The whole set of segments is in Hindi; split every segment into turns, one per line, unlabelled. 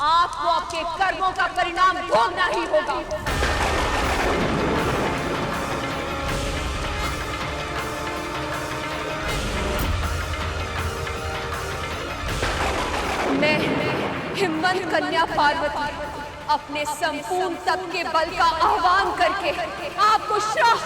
आपको आपके कर्मों का परिणाम भोगना ही होगा। मैं हिम्मत कन्या पार्वती अपने संपूर्ण तप के बल का आह्वान करके आपको श्राप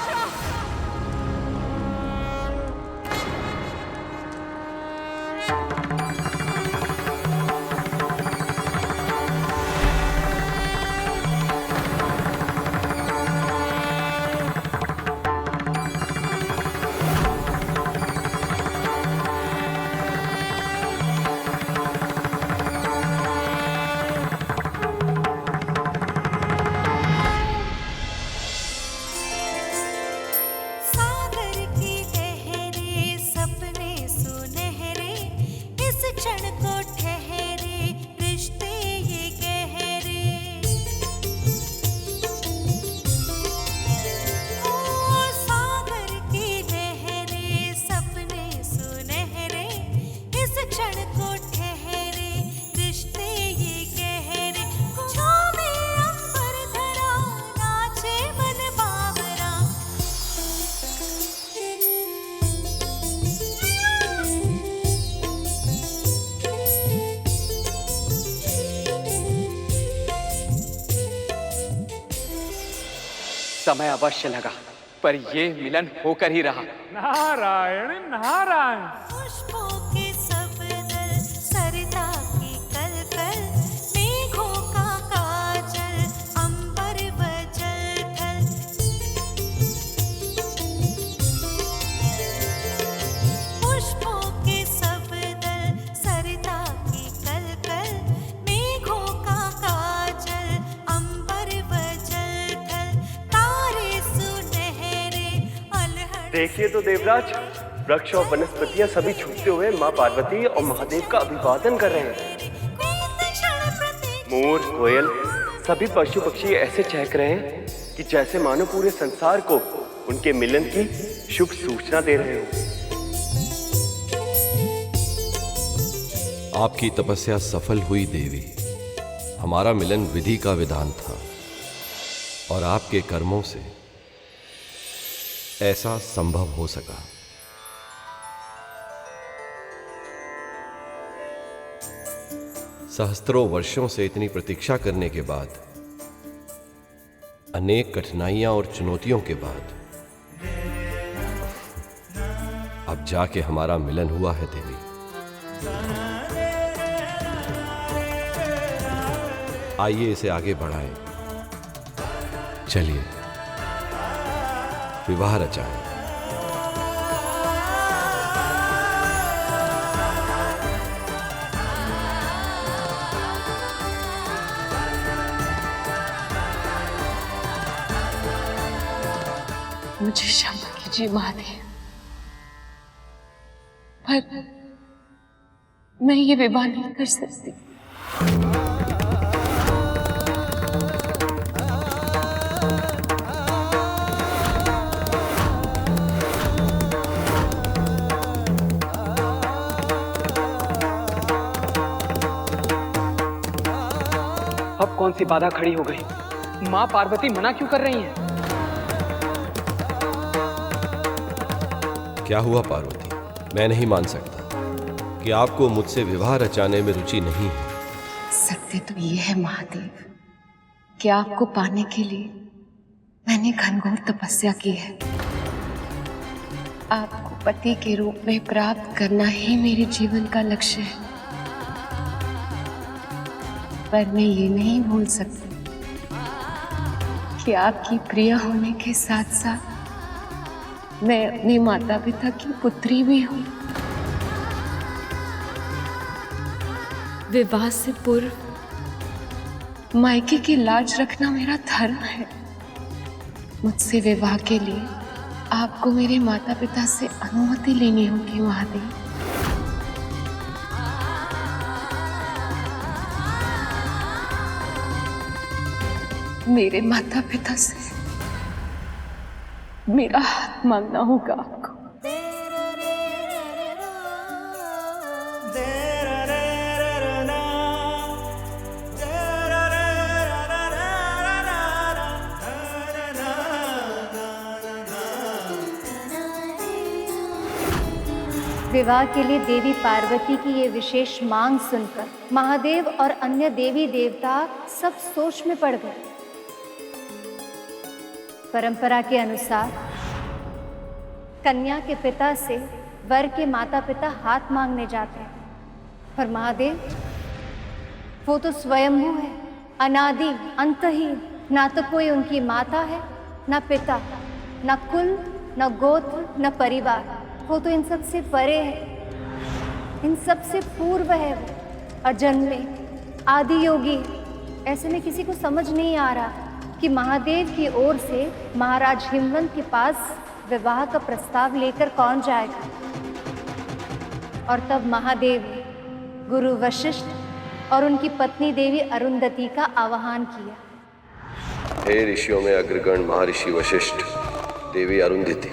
समय अवश्य लगा, पर ये मिलन होकर ही रहा।
नारायण नारायण।
पुष्पों के सब दल, सरिता की कलकल, मेघों का काजल, अंबर व जल थल। पुष्पों के सब दल, सरिता की कलकल, मेघों का काजल, अंबर व जल थल। तारे सुनहरे अलहड़।
देखिए तो देवराज, वृक्ष और वनस्पतियां सभी झुकते हुए माँ पार्वती और महादेव का अभिवादन कर रहे हैं। मोर, कोयल, सभी पशु पक्षी ऐसे चहक रहे हैं कि जैसे मानो पूरे संसार को उनके मिलन की शुभ सूचना दे रहे हो।
आपकी तपस्या सफल हुई देवी। हमारा मिलन विधि का विधान था और आपके कर्मों से ऐसा संभव हो सका। सहस्त्रों वर्षों से इतनी प्रतीक्षा करने के बाद, अनेक कठिनाइयां और चुनौतियों के बाद अब जाके हमारा मिलन हुआ है देवी। आइए इसे आगे बढ़ाएं। चलिए विवाह रचाएं।
मुझे क्षमा कीजिए महादेव, पर मैं ये विवाह नहीं कर सकती।
अब कौन सी बाधा खड़ी हो गई? माँ पार्वती मना क्यों कर रही हैं?
क्या हुआ पार्वती? मैं नहीं मान सकता कि आपको मुझसे विवाह रचाने में रुचि नहीं है।
सत्य तो ये है महादेव कि आपको पाने के लिए मैंने घनघोर तपस्या की है। आपको पति के रूप में प्राप्त करना ही मेरे जीवन का लक्ष्य है। पर मैं ये नहीं भूल सकती कि आपकी प्रिय होने के साथ साथ मैं अपने माता पिता की पुत्री भी हूँ। विवाह से पूर्व मायके की लाज रखना मेरा धर्म है। मुझसे विवाह के लिए आपको मेरे माता पिता से अनुमति लेनी होगी महादेव। मेरे माता पिता से मेरा हाथ मांगना होगा आपको।
विवाह के लिए देवी पार्वती की ये विशेष मांग सुनकर महादेव और अन्य देवी देवता सब सोच में पड़ गए। परंपरा के अनुसार कन्या के पिता से वर के माता पिता हाथ मांगने जाते हैं, पर महादेव वो तो स्वयंभू है, अनादि अंतहीन। ना तो कोई उनकी माता है, ना पिता, ना कुल, ना गोत्र, ना परिवार। वो तो इन सब से परे है, इन सब से पूर्व है। वो अजन्मे आदि योगी। ऐसे में किसी को समझ नहीं आ रहा कि महादेव की ओर से महाराज हिमवंत के पास विवाह का प्रस्ताव लेकर कौन जाएगा। और तब महादेव ने गुरु वशिष्ठ और उनकी पत्नी देवी अरुंधति का आवाहन किया।
हे ऋषियों में अग्रगण महर्षि वशिष्ठ, देवी अरुंधति,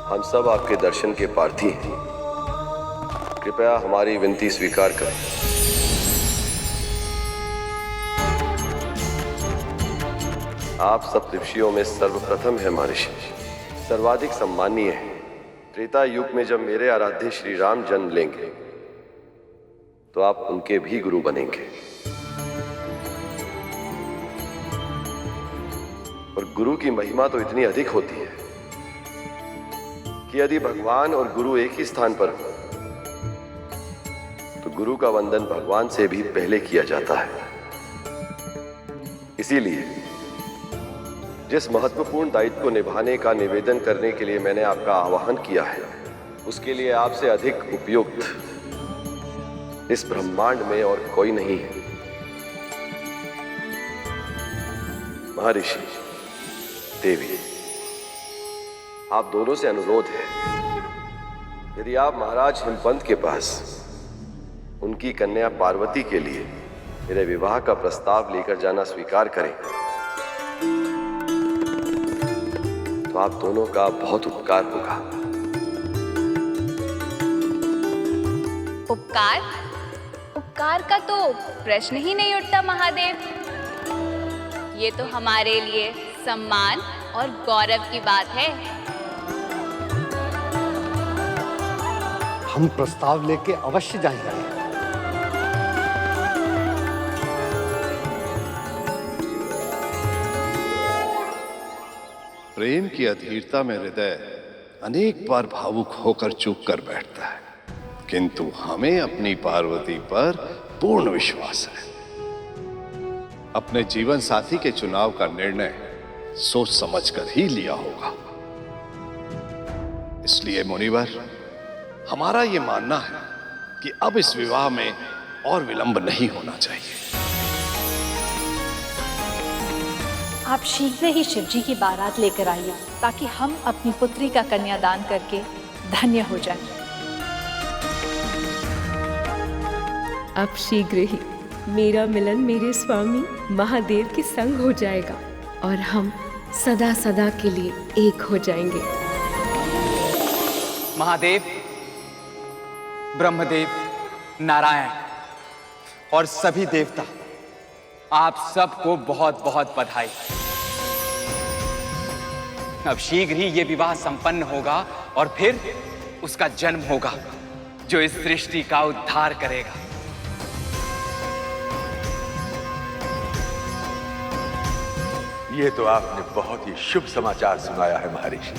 हम सब आपके दर्शन के प्रार्थी हैं। कृपया हमारी विनती स्वीकार करें। आप सब ऋषियों में सर्वप्रथम है महर्षि, सर्वाधिक सम्मानीय है। त्रेता युग में जब मेरे आराध्य श्री राम जन्म लेंगे तो आप उनके भी गुरु बनेंगे। और गुरु की महिमा तो इतनी अधिक होती है कि यदि भगवान और गुरु एक ही स्थान पर हो तो गुरु का वंदन भगवान से भी पहले किया जाता है। इसीलिए जिस महत्वपूर्ण दायित्व को निभाने का निवेदन करने के लिए मैंने आपका आह्वान किया है, उसके लिए आपसे अधिक उपयुक्त इस ब्रह्मांड में और कोई नहीं है। महर्षि, देवी, आप दोनों से अनुरोध है, यदि आप महाराज हिमवंत के पास उनकी कन्या पार्वती के लिए मेरे विवाह का प्रस्ताव लेकर जाना स्वीकार करें तो आप दोनों का बहुत उपकार होगा।
उपकार? उपकार का तो प्रश्न ही नहीं उठता महादेव। ये तो हमारे लिए सम्मान और गौरव की बात है।
हम प्रस्ताव लेके अवश्य जाएंगे।
प्रेम की अधीरता में हृदय अनेक बार भावुक होकर चुप कर बैठता है, किंतु हमें अपनी पार्वती पर पूर्ण विश्वास है। अपने जीवन साथी के चुनाव का निर्णय सोच समझकर ही लिया होगा। इसलिए मुनिवर, हमारा यह मानना है कि अब इस विवाह में और विलंब नहीं होना चाहिए।
आप शीघ्र ही शिवजी की बारात लेकर आइए ताकि हम अपनी पुत्री का कन्यादान करके धन्य हो जाएं।
अब शीघ्र ही मेरा मिलन मेरे स्वामी महादेव के संग हो जाएगा और हम सदा सदा के लिए एक हो जाएंगे।
महादेव, ब्रह्मदेव, नारायण और सभी देवता, आप सबको बहुत बहुत बधाई। अब शीघ्र ही ये विवाह संपन्न होगा और फिर उसका जन्म होगा जो इस सृष्टि का उद्धार करेगा।
ये तो आपने बहुत ही शुभ समाचार सुनाया है महर्षि।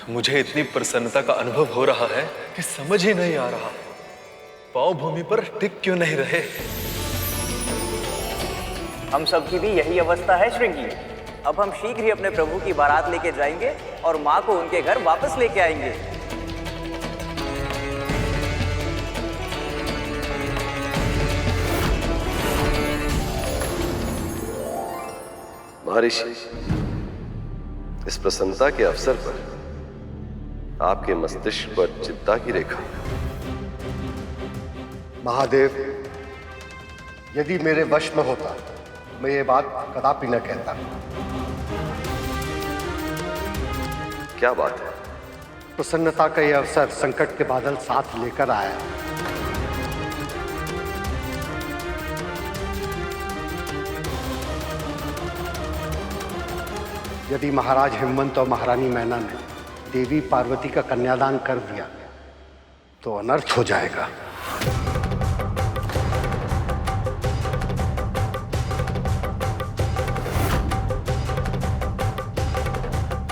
मुझे इतनी प्रसन्नता का अनुभव हो रहा है कि समझ ही नहीं आ रहा पांव भूमि पर टिक क्यों नहीं रहे।
हम सबकी भी यही अवस्था है श्रृंगी। अब हम शीघ्र ही अपने प्रभु की बारात लेके जाएंगे और माँ को उनके घर वापस लेके आएंगे।
महर्षि, इस प्रसन्नता के अवसर पर आपके मस्तिष्क पर चिंता की रेखा।
महादेव, यदि मेरे वश में होता मैं ये बात कदापि न कहता।
क्या बात है?
प्रसन्नता का यह अवसर संकट के बादल साथ लेकर आया। यदि महाराज हिमवंत और महारानी मैना ने देवी पार्वती का कन्यादान कर दिया तो अनर्थ हो जाएगा।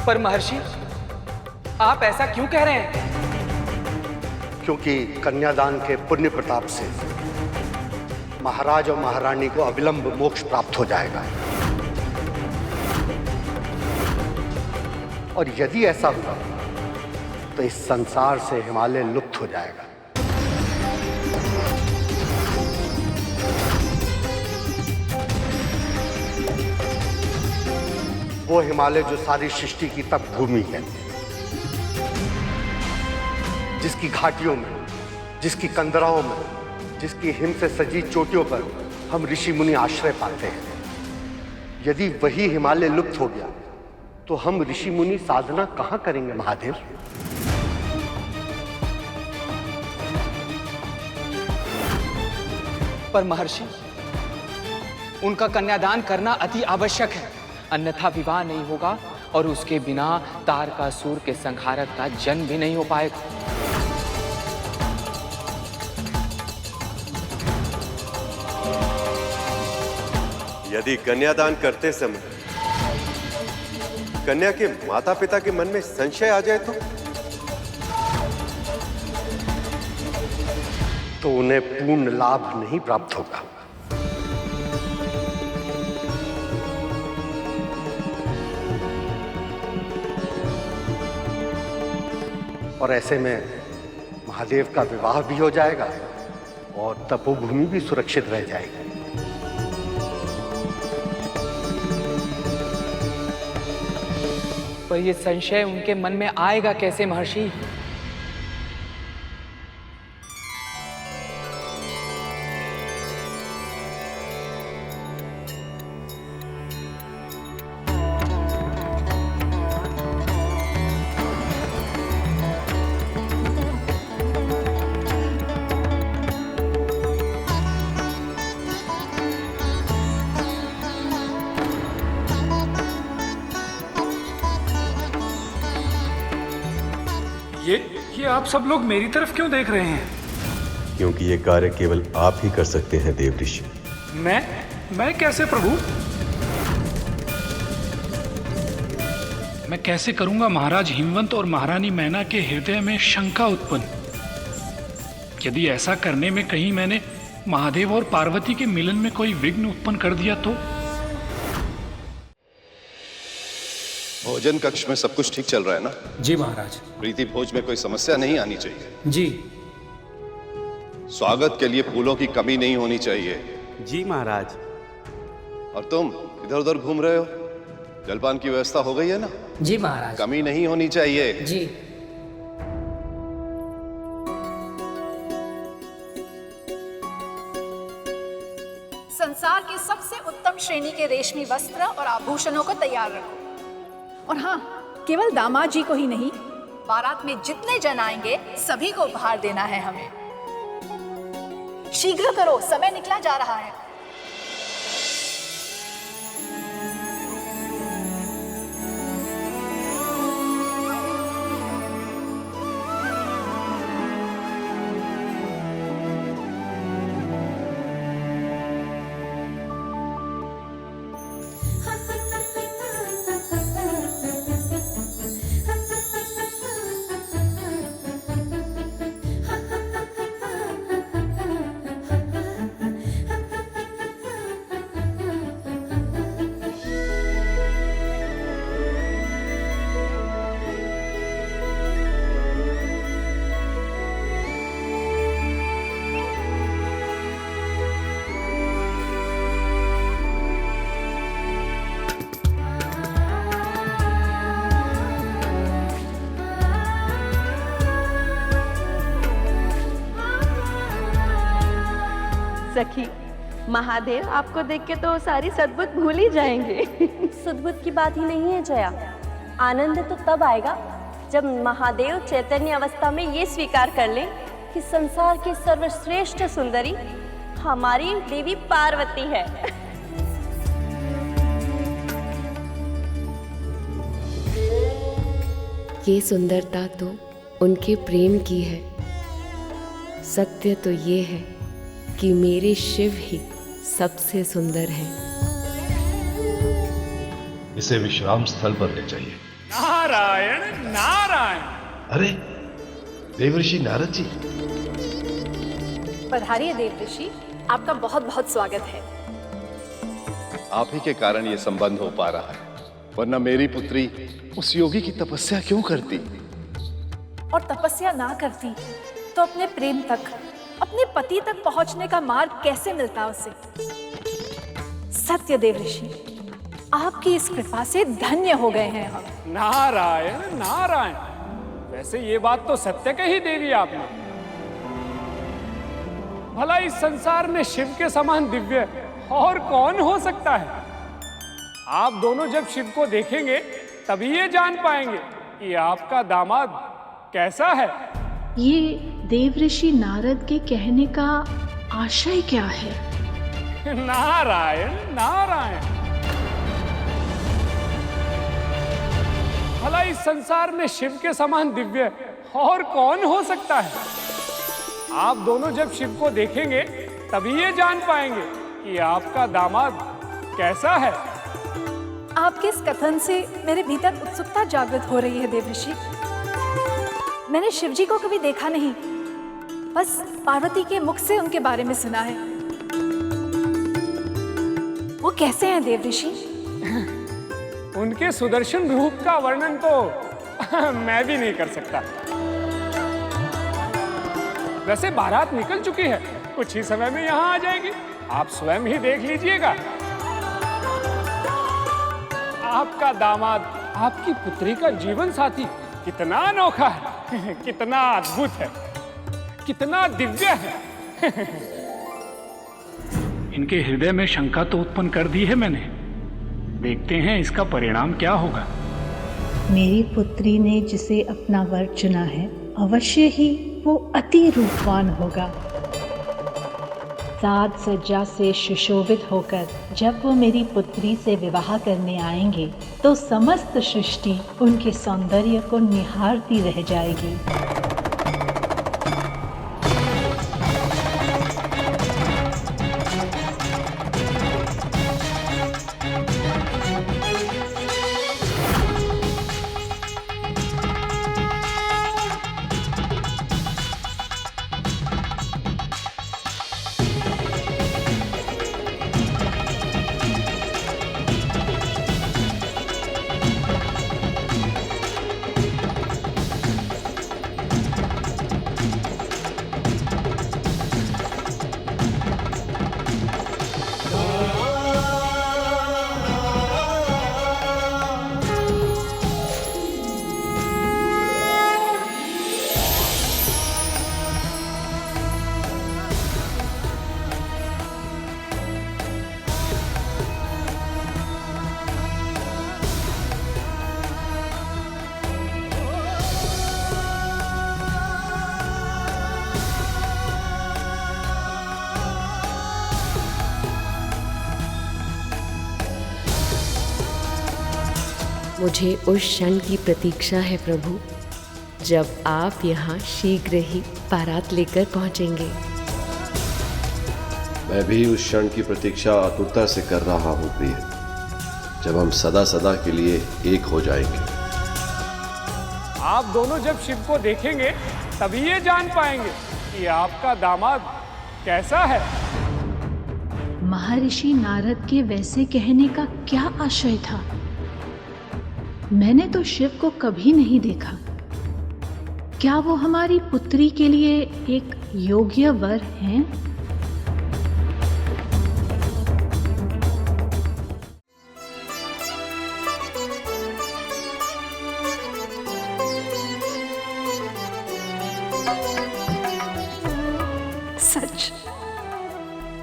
पर महर्षि, आप ऐसा क्यों कह रहे हैं?
क्योंकि कन्यादान के पुण्य प्रताप से महाराज और महारानी को अविलंब मोक्ष प्राप्त हो जाएगा। और यदि ऐसा हुआ तो इस संसार से हिमालय लुप्त हो जाएगा। वो हिमालय जो सारी सृष्टि की तप भूमि है, जिसकी घाटियों में, जिसकी कंदराओं में, जिसकी हिम से सजी चोटियों पर हम ऋषि मुनि आश्रय पाते हैं। यदि वही हिमालय लुप्त हो गया तो हम ऋषि मुनि साधना कहां करेंगे महादेव?
पर महर्षि, उनका कन्यादान करना अति आवश्यक है, अन्यथा विवाह नहीं होगा और उसके बिना तारकासुर के संहारक का जन्म भी नहीं हो पाएगा।
यदि कन्यादान करते समय कन्या के माता पिता के मन में संशय आ जाए
तो उन्हें पूर्ण लाभ नहीं प्राप्त होगा। और ऐसे में महादेव का विवाह भी हो जाएगा और तपोभूमि भी सुरक्षित रह जाएगी।
पर यह संशय उनके मन में आएगा कैसे महर्षि?
ये आप सब लोग मेरी तरफ क्यों देख रहे हैं?
क्योंकि ये कार्य केवल आप ही कर सकते हैं देव ऋषि।
मैं कैसे प्रभु? मैं कैसे करूंगा महाराज हिमवंत और महारानी मैना के हृदय में शंका उत्पन्न? यदि ऐसा करने में कहीं मैंने महादेव और पार्वती के मिलन में कोई विघ्न उत्पन्न कर दिया तो?
भोजन कक्ष में सब कुछ ठीक चल रहा है ना?
जी महाराज।
प्रीति भोज में कोई समस्या नहीं आनी चाहिए।
जी।
स्वागत के लिए फूलों की कमी नहीं होनी चाहिए।
जी महाराज।
और तुम इधर उधर घूम रहे हो, जलपान की व्यवस्था हो गई है ना?
जी महाराज।
कमी नहीं होनी चाहिए।
जी।
संसार के सबसे उत्तम श्रेणी के रेशमी वस्त्र और आभूषणों को तैयार रखो। और हाँ, केवल दामाद जी को ही नहीं, बारात में जितने जन आएंगे सभी को उपहार देना है हमें। शीघ्र करो, समय निकला जा रहा है।
सखी, महादेव आपको देख के तो सारी सद्बुद्ध भूल ही जाएंगे।
सद्बुद्ध की बात ही नहीं है जया, आनंद तो तब आएगा जब महादेव चैतन्य अवस्था में ये स्वीकार कर ले कि संसार की सर्वश्रेष्ठ सुंदरी हमारी देवी पार्वती है।
ये सुंदरता तो उनके प्रेम की है। सत्य तो ये है कि मेरे शिव ही सबसे सुंदर हैं।
इसे विश्राम स्थल पर ले जाइए।
नारायण नारायण।
अरे देवऋषि नारद जी।
पधारिए देवऋषि, आपका बहुत बहुत स्वागत है।
आप ही के कारण ये संबंध हो पा रहा है, वरना मेरी पुत्री उस योगी की तपस्या क्यों करती?
और तपस्या ना करती तो अपने प्रेम तक, अपने पति तक पहुंचने का मार्ग कैसे मिलता उसे? सत्य देवऋषि, आपकी इस कृपा से धन्य हो गए हैं हम।
नारायण नारायण। वैसे ये बात तो सत्य कही देवी आपने। भला इस संसार में शिव के समान दिव्य और कौन हो सकता है? आप दोनों जब शिव को देखेंगे तभी ये जान पाएंगे कि आपका दामाद कैसा है।
ये देवऋषि नारद के कहने का आशय क्या है?
नारायण नारायण। भला इस संसार में शिव के समान दिव्य और कौन हो सकता है? आप दोनों जब शिव को देखेंगे तभी ये जान पाएंगे कि आपका दामाद कैसा है।
आपके इस कथन से मेरे भीतर उत्सुकता जागृत हो रही है देवऋषि। मैंने शिवजी को कभी देखा नहीं, बस पार्वती के मुख से उनके बारे में सुना है। वो कैसे हैं देवऋषि?
उनके सुदर्शन रूप का वर्णन तो मैं भी नहीं कर सकता। वैसे बारात निकल चुकी है, कुछ ही समय में यहाँ आ जाएगी। आप स्वयं ही देख लीजिएगा। आपका दामाद, आपकी पुत्री का जीवन साथी कितना अनोखा है, कितना अद्भुत है, कितना दिव्य है। इनके हृदय में शंका तो उत्पन्न कर दी है मैंने। देखते हैं इसका परिणाम क्या होगा।
मेरी पुत्री ने जिसे अपना वर चुना है, अवश्य ही वो अति रूपवान होगा। साज सज्जा से सुशोभित होकर जब वो मेरी पुत्री से विवाह करने आएंगे तो समस्त सृष्टि उनके सौंदर्य को निहारती रह जाएगी।
मुझे उस क्षण की प्रतीक्षा है प्रभु, जब आप यहाँ शीघ्र ही बारात लेकर पहुँचेंगे।
मैं भी उस क्षण की प्रतीक्षा आतुरता से कर रहा हूँ प्रिय, जब हम सदा सदा के लिए एक हो जाएंगे।
आप दोनों जब शिव को देखेंगे तभी ये जान पाएंगे कि आपका दामाद कैसा है।
महर्षि नारद के वैसे कहने का क्या आशय था? मैंने तो शिव को कभी नहीं देखा। क्या वो हमारी पुत्री के लिए एक योग्य वर हैं?
सच,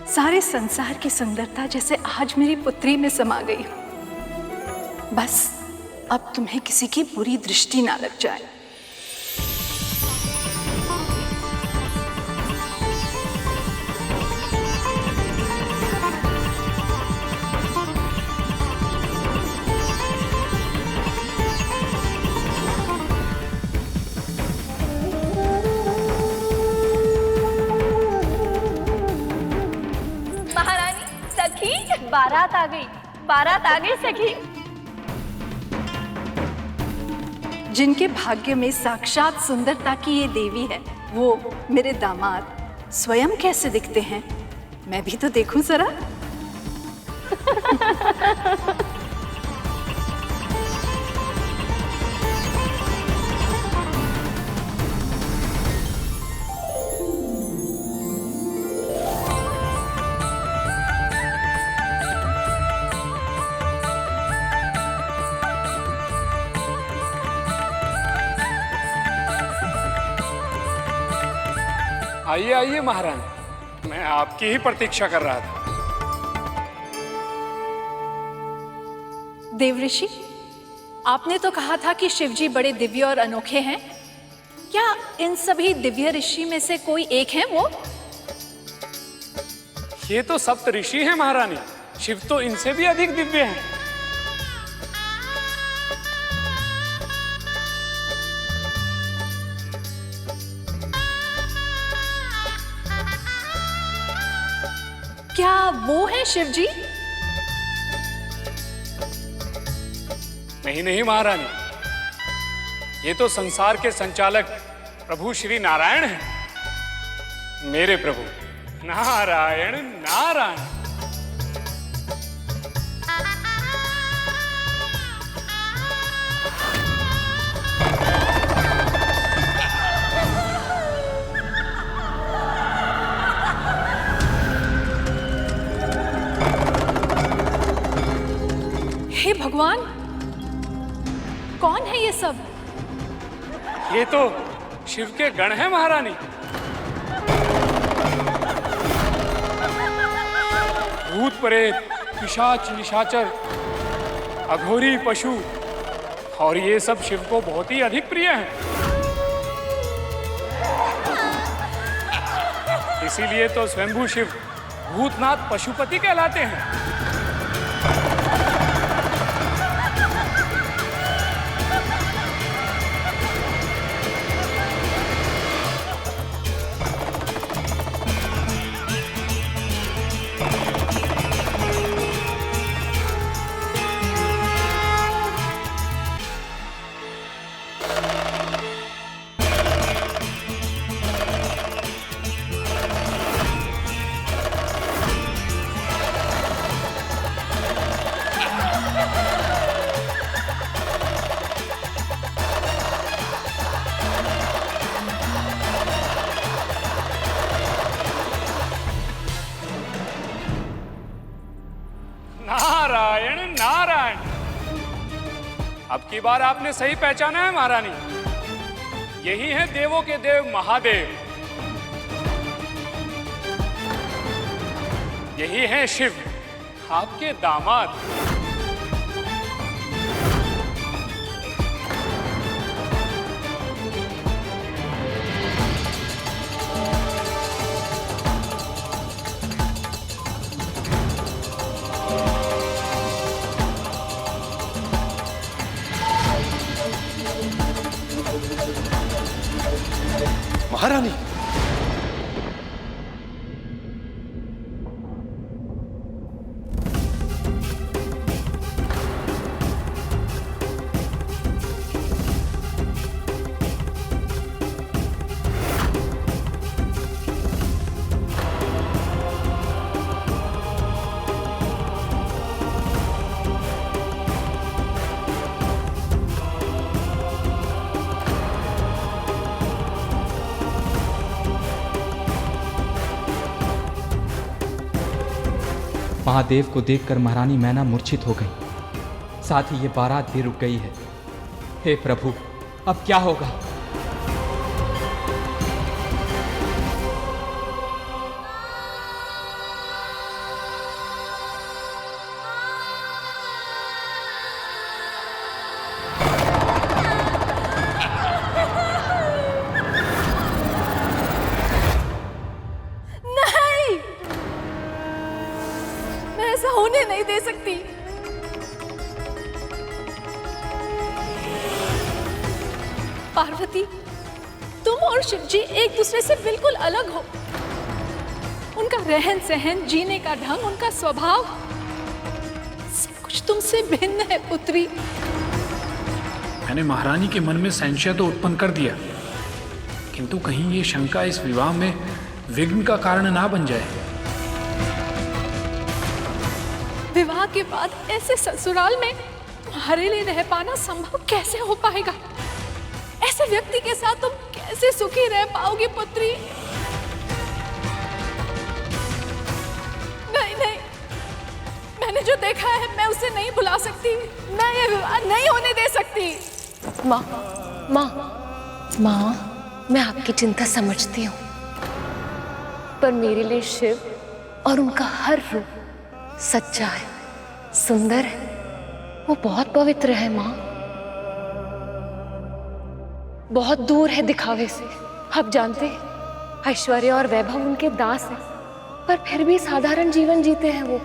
सारे संसार की सुंदरता जैसे आज मेरी पुत्री में समा गई। बस अब तुम्हें किसी की बुरी दृष्टि ना लग जाए।
बारात आ गई, बारात आ गई सखी।
जिनके भाग्य में साक्षात सुंदरता की ये देवी है, वो मेरे दामाद स्वयं कैसे दिखते हैं, मैं भी तो देखूं जरा।
आइए आइए महारानी, मैं आपकी ही प्रतीक्षा कर रहा था।
देवऋषि, आपने तो कहा था कि शिवजी बड़े दिव्य और अनोखे हैं। क्या इन सभी दिव्य ऋषि में से कोई एक है वो?
ये तो सप्त ऋषि हैं महारानी, शिव तो इनसे भी अधिक दिव्य हैं।
क्या वो है शिवजी?
नहीं नहीं महारानी, ये तो संसार के संचालक प्रभु श्री नारायण हैं। मेरे प्रभु नारायण नारायण।
हे भगवान, कौन है ये सब?
ये तो शिव के गण हैं महारानी। भूत प्रेत, पिशाच निशाचर, अघोरी पशु, और ये सब शिव को बहुत ही अधिक प्रिय हैं। इसीलिए तो स्वयंभू शिव भूतनाथ पशुपति कहलाते हैं। नारायण नारायण, अब की बार आपने सही पहचाना है महारानी। यही है देवों के देव महादेव, यही है शिव, आपके दामाद।
महारानी,
महादेव को देखकर महारानी मैना मूर्छित हो गई, साथ ही ये बारात भी रुक गई है। हे प्रभु, अब क्या होगा?
ऐसा होने नहीं दे सकती। पार्वती, तुम और शिवजी एक दूसरे से बिल्कुल अलग हो। उनका रहन सहन, जीने का ढंग, उनका स्वभाव कुछ तुमसे भिन्न है पुत्री।
मैंने महारानी के मन में संशय तो उत्पन्न कर दिया, किंतु कहीं ये शंका इस विवाह में विघ्न का कारण ना बन जाए।
विवाह के बाद ऐसे ससुराल में तुम्हारे लिए रह पाना संभव कैसे हो पाएगा? ऐसे व्यक्ति के साथ तुम कैसे सुखी रह पाओगी पुत्री? नहीं नहीं, मैंने जो देखा है मैं उसे नहीं भुला सकती। मैं ये विवाह नहीं होने दे सकती।
माँ माँ माँ, मैं आपकी चिंता समझती हूँ, पर मेरे लिए शिव और उनका हर रूप सच्चा है, सुंदर है, वो बहुत पवित्र है माँ, बहुत दूर है दिखावे से। आप जानते हैं ऐश्वर्य और वैभव उनके दास हैं, पर फिर भी साधारण जीवन जीते हैं। वो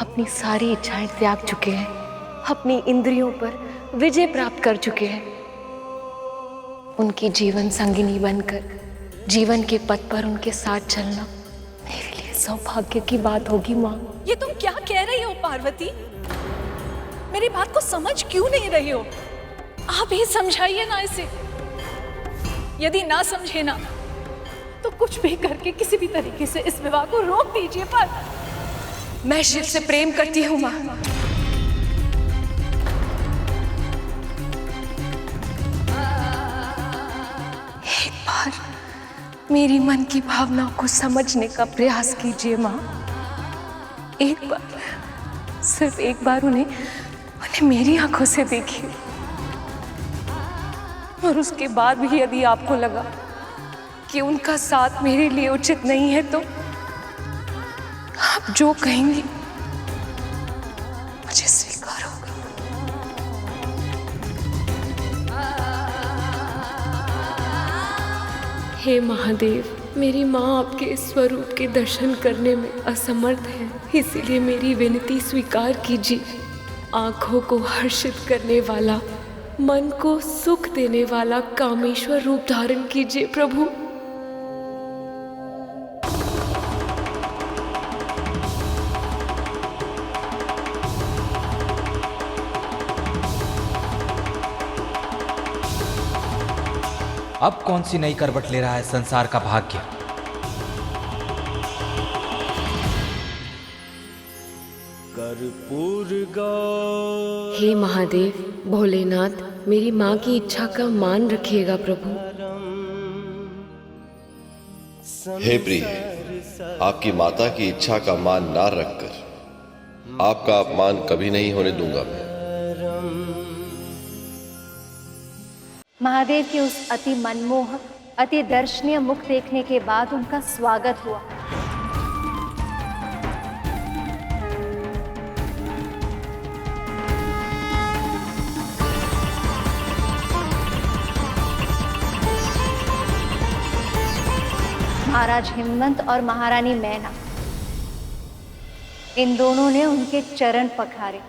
अपनी सारी इच्छाएं त्याग चुके हैं, अपनी इंद्रियों पर विजय प्राप्त कर चुके हैं। उनकी जीवन संगिनी बनकर जीवन के पथ पर उनके साथ चलना मेरे लिए सौभाग्य की बात होगी माँ।
ये तुम क्या कह रही हो पार्वती? मेरी बात को समझ क्यों नहीं रही हो? आप ही समझाइए ना इसे। यदि ना समझे ना तो कुछ भी करके किसी भी तरीके से इस विवाह को रोक दीजिए। पर
मैं शिव से प्रेम करती हूँ माँ। एक बार मेरी मन की भावनाओं को समझने का प्रयास कीजिए माँ। एक बार, सिर्फ एक बार उन्हें मेरी आंखों से देखिए, और उसके बाद भी यदि आपको लगा कि उनका साथ मेरे लिए उचित नहीं है तो आप जो कहेंगी मुझे स्वीकार होगा।
हे महादेव, मेरी माँ आपके इस स्वरूप के दर्शन करने में असमर्थ है, इसीलिए मेरी विनती स्वीकार कीजिए। आँखों को हर्षित करने वाला, मन को सुख देने वाला कामेश्वर रूप धारण कीजिए प्रभु।
अब कौन सी नई करवट ले रहा है संसार का भाग्य?
हे महादेव, भोलेनाथ, मेरी माँ की इच्छा का मान रखिएगा प्रभु।
हे प्रिय, आपकी माता की इच्छा का मान ना रखकर आपका अपमान कभी नहीं होने दूंगा मैं।
महादेव के उस अति मनमोहक, अति दर्शनीय मुख देखने के बाद उनका स्वागत हुआ। महाराज हिमवंत और महारानी मैना, इन दोनों ने उनके चरण पखारे।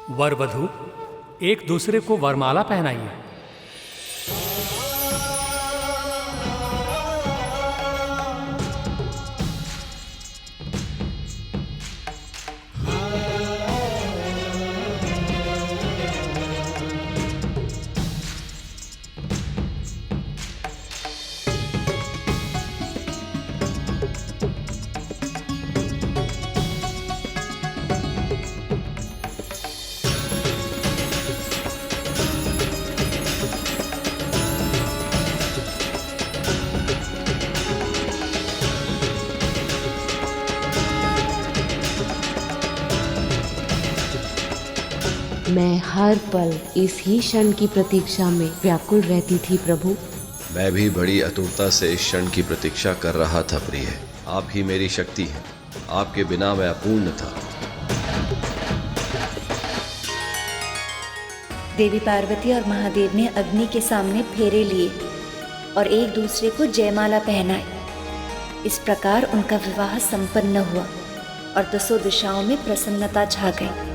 वर वधू एक दूसरे को वरमाला पहनाइए।
मैं हर पल इस ही क्षण की प्रतीक्षा में व्याकुल रहती थी प्रभु।
मैं भी बड़ी आतुरता से इस क्षण की प्रतीक्षा कर रहा था प्रिय। आप ही मेरी शक्ति है, आपके बिना मैं अपूर्ण था।
देवी पार्वती और महादेव ने अग्नि के सामने फेरे लिए और एक दूसरे को जयमाला पहनाई। इस प्रकार उनका विवाह संपन्न हुआ और 10 दिशाओं में प्रसन्नता छा गई।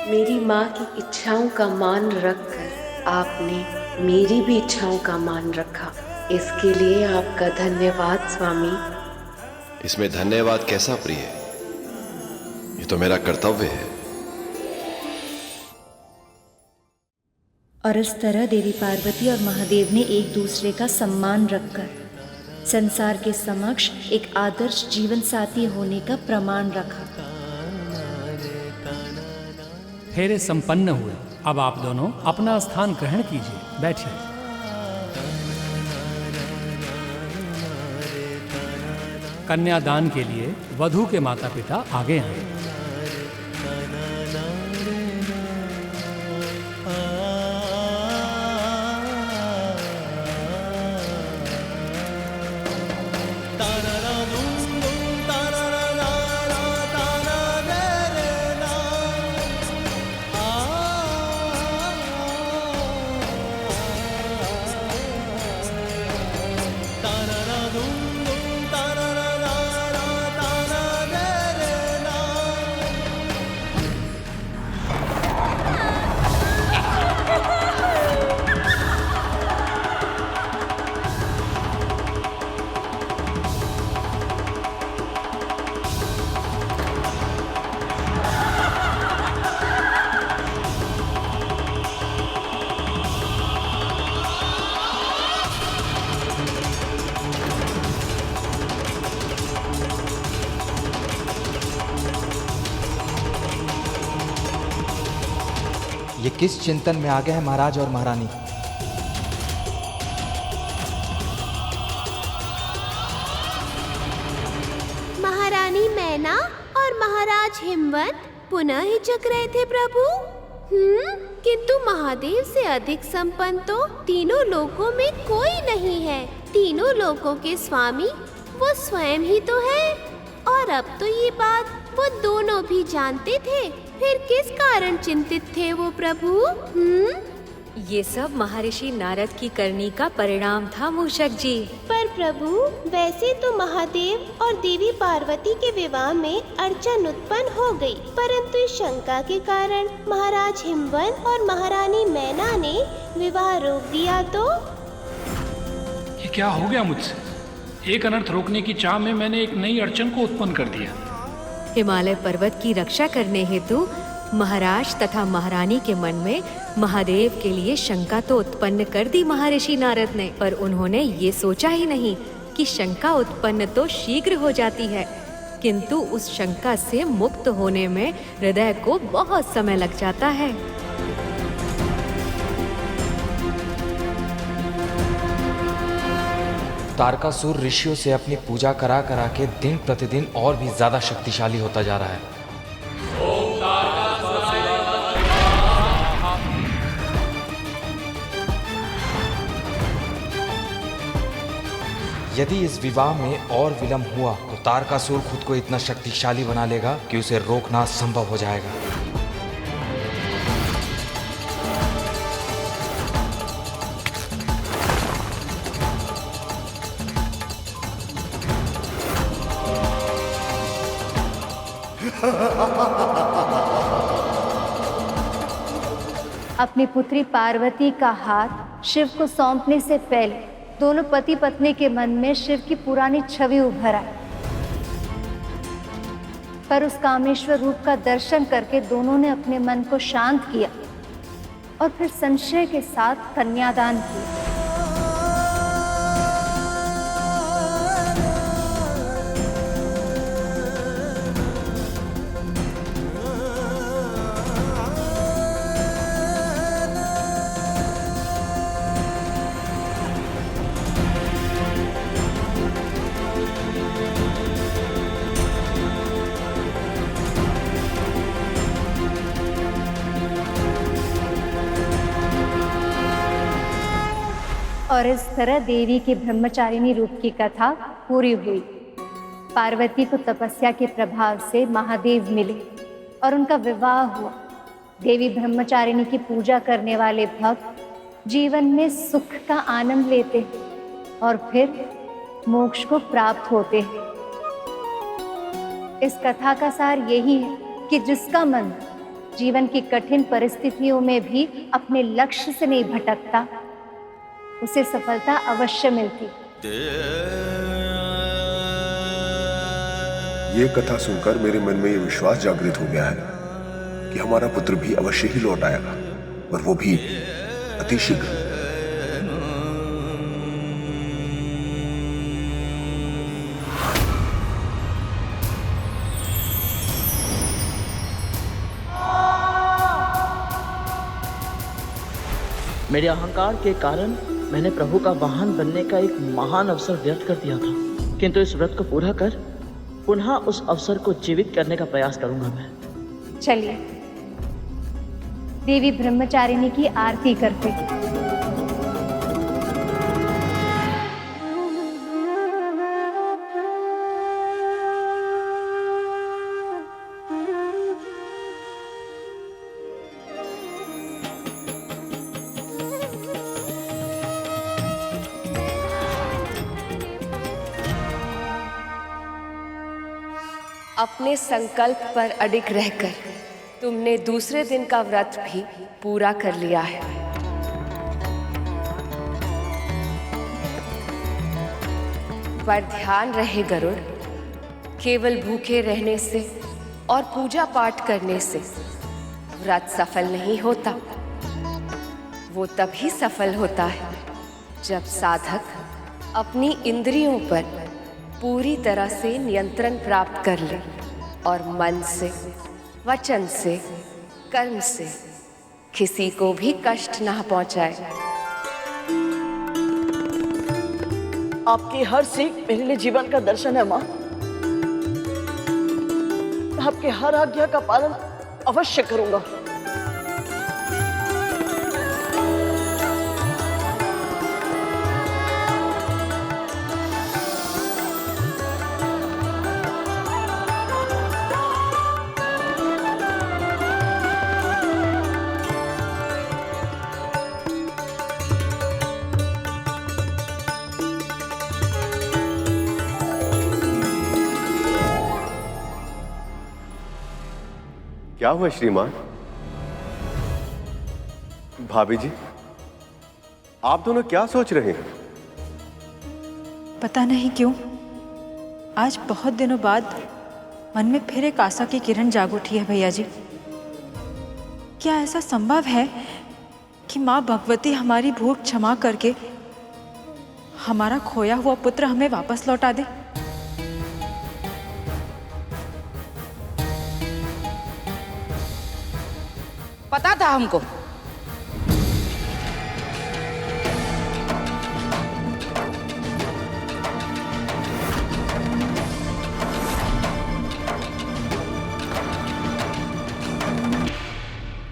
मेरी माँ की इच्छाओं का मान रखकर आपने मेरी भी इच्छाओं का मान रखा। इसके लिए आपका धन्यवाद स्वामी।
इसमें धन्यवाद कैसा प्रिय? ये तो मेरा कर्तव्य है।
और इस तरह देवी पार्वती और महादेव ने एक दूसरे का सम्मान रखकर संसार के समक्ष एक आदर्श जीवन साथी होने का प्रमाण रखा।
फेरे संपन्न हुए। अब आप दोनों अपना स्थान ग्रहण कीजिए, बैठिए। कन्यादान के लिए वधू के माता पिता आगे आए।
ये किस चिंतन में आ गए हैं महाराज और महारानी?
महारानी मैना और महाराज हिमवंत पुनः हिचक रहे थे प्रभु। किंतु महादेव से अधिक संपन्न तो तीनों लोकों में कोई नहीं है। तीनों लोकों के स्वामी वो स्वयं ही तो है। और अब तो ये बात वो दोनों भी जानते थे, फिर किस कारण चिंतित थे वो प्रभु?
ये सब महर्षि नारद की करनी का परिणाम था मूषक जी।
पर प्रभु, वैसे तो महादेव और देवी पार्वती के विवाह में अड़चन उत्पन्न हो गई, परंतु इस शंका के कारण महाराज हिमवंत और महारानी मैना ने विवाह रोक दिया। तो
ये क्या हो गया मुझसे? एक अनर्थ रोकने की चाह में मैंने एक नई अड़चन को उत्पन्न कर दिया।
हिमालय पर्वत की रक्षा करने हेतु महाराज तथा महारानी के मन में महादेव के लिए शंका तो उत्पन्न कर दी महर्षि नारद ने, पर उन्होंने ये सोचा ही नहीं कि शंका उत्पन्न तो शीघ्र हो जाती है, किंतु उस शंका से मुक्त होने में हृदय को बहुत समय लग जाता है।
तारकासुर ऋषियों से अपनी पूजा करा करा के दिन प्रतिदिन और भी ज्यादा शक्तिशाली होता जा रहा है। यदि इस विवाह में और विलंब हुआ तो तारकासुर खुद को इतना शक्तिशाली बना लेगा कि उसे रोकना असंभव हो जाएगा।
अपनी पुत्री पार्वती का हाथ शिव को सौंपने से पहले दोनों पति पत्नी के मन में शिव की पुरानी छवि उभर आई, पर उस कामेश्वर रूप का दर्शन करके दोनों ने अपने मन को शांत किया और फिर संशय के साथ कन्यादान किया। और इस तरह देवी के ब्रह्मचारिणी रूप की कथा पूरी हुई। पार्वती को तपस्या के प्रभाव से महादेव मिले और उनका विवाह हुआ। देवी ब्रह्मचारिणी की पूजा करने वाले भक्त जीवन में सुख का आनंद लेते हैं और फिर मोक्ष को प्राप्त होते हैं। इस कथा का सार यही है कि जिसका मन जीवन की कठिन परिस्थितियों में भी अपने लक्ष्य से नहीं भटकता, उसे सफलता अवश्य मिलती।
ये कथा सुनकर मेरे मन में ये विश्वास जागृत हो गया है कि हमारा पुत्र भी अवश्य ही लौट आएगा, और वो भी अतिशीघ्र।
मेरे अहंकार के कारण मैंने प्रभु का वाहन बनने का एक महान अवसर व्यर्थ कर दिया था, किंतु इस व्रत को पूरा कर पुनः उस अवसर को जीवित करने का प्रयास करूंगा मैं।
चलिए देवी ब्रह्मचारिणी की आरती करते हैं।
अपने संकल्प पर अडिग रहकर तुमने दूसरे दिन का व्रत भी पूरा कर लिया है। पर ध्यान रहे गरुड़, केवल भूखे रहने से और पूजा पाठ करने से व्रत सफल नहीं होता। वो तभी सफल होता है जब साधक अपनी इंद्रियों पर पूरी तरह से नियंत्रण प्राप्त कर ले और मन से, वचन से, कर्म से किसी को भी कष्ट ना पहुंचाए।
आपकी हर सीख मेरे लिए जीवन का दर्शन है माँ। आपके हर आज्ञा का पालन अवश्य करूंगा।
क्या हुआ श्रीमान? भाभी जी, आप दोनों क्या सोच रहे हैं?
पता नहीं क्यों आज बहुत दिनों बाद मन में फिर एक आशा की किरण जाग उठी है भैया जी। क्या ऐसा संभव है कि माँ भगवती हमारी भूख क्षमा करके हमारा खोया हुआ पुत्र हमें वापस लौटा दे?
पता था हमको।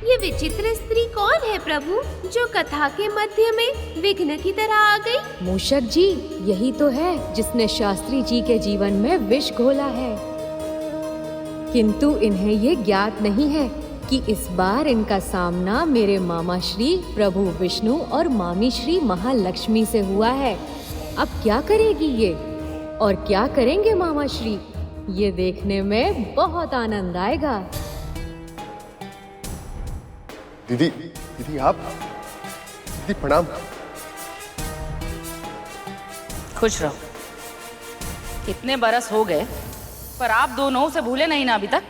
ये विचित्र स्त्री कौन है प्रभु, जो कथा के मध्य में विघ्न की तरह आ गई?
मूषक जी, यही तो है जिसने शास्त्री जी के जीवन में विष घोला है। किंतु इन्हें ये ज्ञात नहीं है कि इस बार इनका सामना मेरे मामा श्री प्रभु विष्णु और मामी श्री महालक्ष्मी से हुआ है। अब क्या करेगी ये और क्या करेंगे मामा श्री? ये देखने में बहुत आनंद आएगा।
दीदी, दीदी आप, दीदी प्रणाम।
खुश रहो। कितने बरस हो गए पर आप दोनों से भूले नहीं ना अभी तक।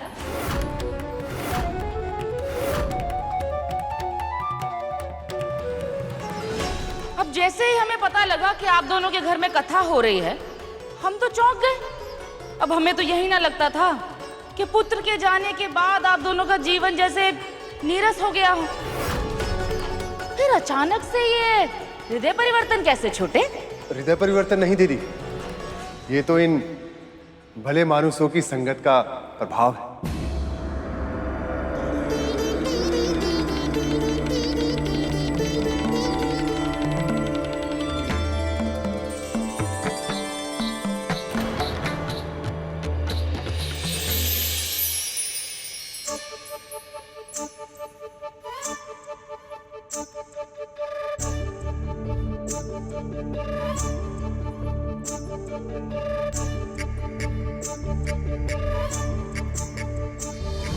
अब जैसे ही हमें पता लगा कि आप दोनों के घर में कथा हो रही है, हम तो चौंक गए। अब हमें तो यही ना लगता था कि पुत्र के जाने के बाद आप दोनों का जीवन जैसे नीरस हो गया हो। फिर अचानक से ये हृदय परिवर्तन कैसे छूटे?
हृदय परिवर्तन नहीं दीदी, ये तो इन भले मानुसों की संगत का प्रभाव है।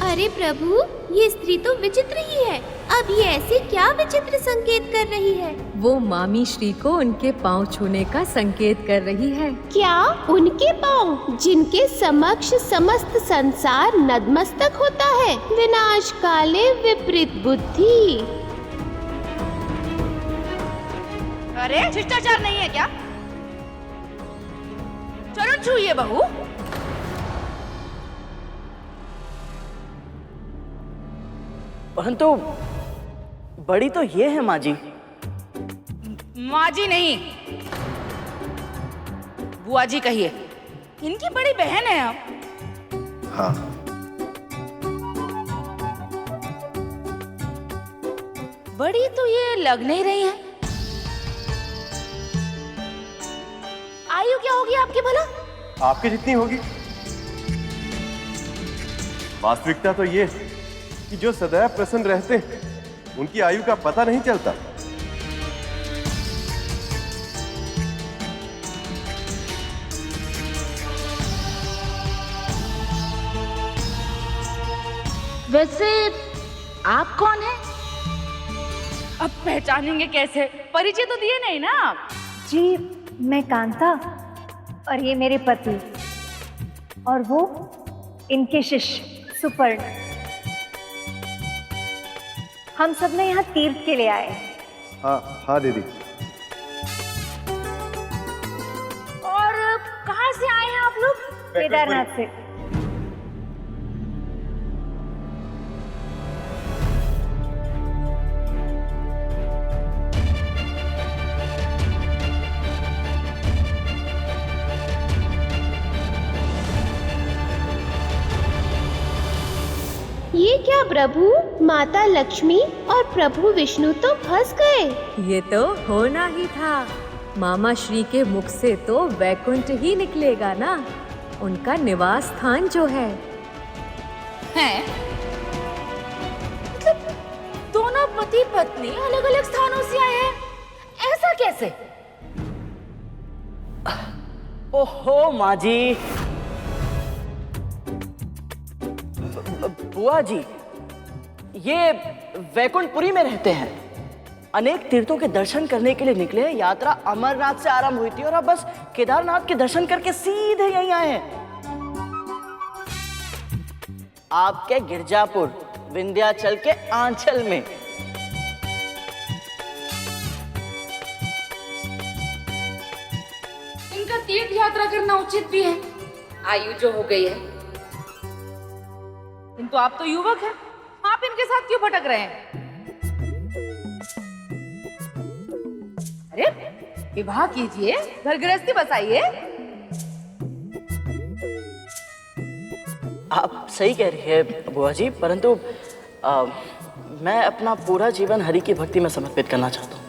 अरे प्रभु, ये स्त्री तो विचित्र ही है। अब ये ऐसे क्या विचित्र संकेत कर रही है?
वो मामी श्री को उनके पाँव छूने का संकेत कर रही है।
क्या उनके पाँव, जिनके समक्ष समस्त संसार नतमस्तक होता है? विनाश काले विपरीत बुद्धि।
अरे शिष्टाचार नहीं है क्या? चरण छूइए बहू।
परंतु बड़ी तो ये है माँ जी।
माँ जी नहीं, बुआ जी कहिए। इनकी बड़ी बहन है आप।
हाँ।
बड़ी तो ये लग नहीं रही है। आयु क्या होगी आपकी भला?
आपकी जितनी होगी। वास्तविकता तो ये कि जो सदैव प्रसन्न रहते हैं उनकी आयु का पता नहीं चलता।
वैसे आप कौन हैं? अब पहचानेंगे कैसे? परिचय तो दिए नहीं ना आप।
जी, मैं कांता और ये मेरे पति और वो इनके शिष्य सुपर्ण। हम सब ने यहाँ तीर्थ के लिए आए।
हाँ हाँ दीदी।
और कहाँ से आए हैं आप लोग? केदारनाथ से।
ये क्या प्रभु, माता लक्ष्मी और प्रभु विष्णु तो फंस गए।
ये तो होना ही था। मामा श्री के मुख से तो वैकुंठ ही निकलेगा ना, उनका निवास स्थान जो है।
हैं? मतलब दोनों पति पत्नी अलग अलग स्थानों से आए हैं, ऐसा कैसे?
ओहो माँ जी। बुआ जी, ये वैकुंठपुरी में रहते हैं। अनेक तीर्थों के दर्शन करने के लिए निकले। यात्रा अमरनाथ से आरंभ हुई थी और अब बस केदारनाथ के दर्शन करके सीधे यहीं आए हैं। आपके गिरजापुर विंध्याचल के आंचल में।
इनका तीर्थ यात्रा करना उचित भी है, आयु जो हो गई है। किंतु आप तो युवक हैं, आप इनके साथ क्यों भटक रहे हैं? अरे विवाह कीजिए, घर गृहस्थी बसाइए।
आप सही कह रही है बुआ जी, परंतु मैं अपना पूरा जीवन हरि की भक्ति में समर्पित करना चाहता हूँ।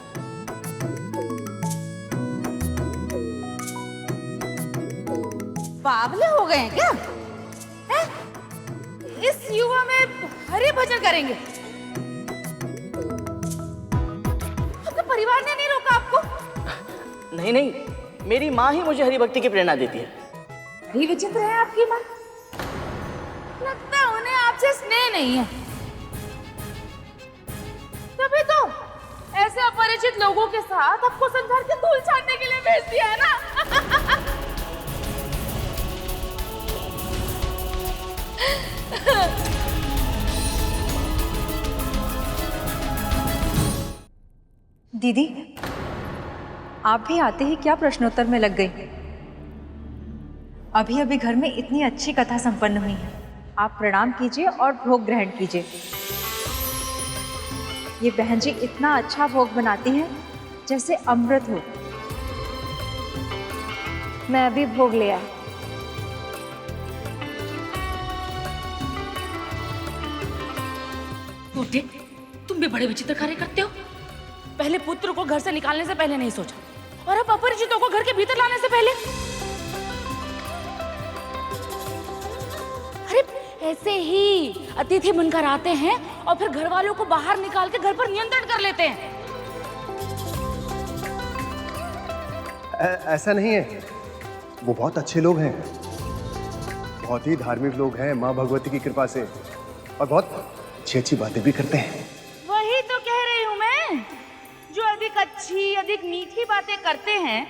पागले हो गए हैं क्या? है? इस युवा में हरि भजन करेंगे? आपके परिवार ने नहीं रोका आपको?
नहीं नहीं, मेरी माँ ही मुझे हरि भक्ति की प्रेरणा देती है।
बड़ी विचित्र है आपकी माँ। ही नहीं है। तभी तो ऐसे अपरिचित लोगों के साथ आपको संसार के धूल छानने के लिए भेज दिया है ना।
दीदी, आप भी आते ही क्या प्रश्नोत्तर में लग गई? अभी अभी घर में इतनी अच्छी कथा संपन्न हुई है। आप प्रणाम कीजिए और भोग ग्रहण कीजिए। ये बहन जी इतना अच्छा भोग बनाती हैं जैसे अमृत हो।
मैं अभी भोग ले आई।
तुम भी बड़े विचित्र कार्य करते हो। पहले पुत्र को घर से निकालने से पहले नहीं सोचा, और अब अपरिचितों को घर के भीतर लाने से पहले। अरे ऐसे ही अतिथि बनकर आते हैं और फिर घर वालों को बाहर निकाल के घर पर नियंत्रण कर लेते हैं।
ऐसा नहीं है, वो बहुत अच्छे लोग हैं, बहुत ही धार्मिक लोग हैं माँ भगवती की कृपा से, और बहुत अच्छी अच्छी बातें भी करते हैं।
वही तो कह रही हूँ मैं, जो अधिक अच्छी अधिक मीठी बातें करते हैं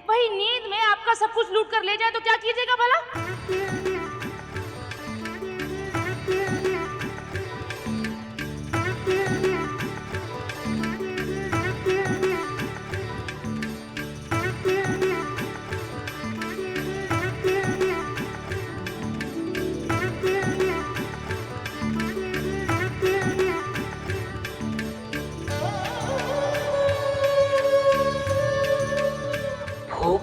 वही नींद में आपका सब कुछ लूट कर ले जाए तो क्या कीजिएगा भला?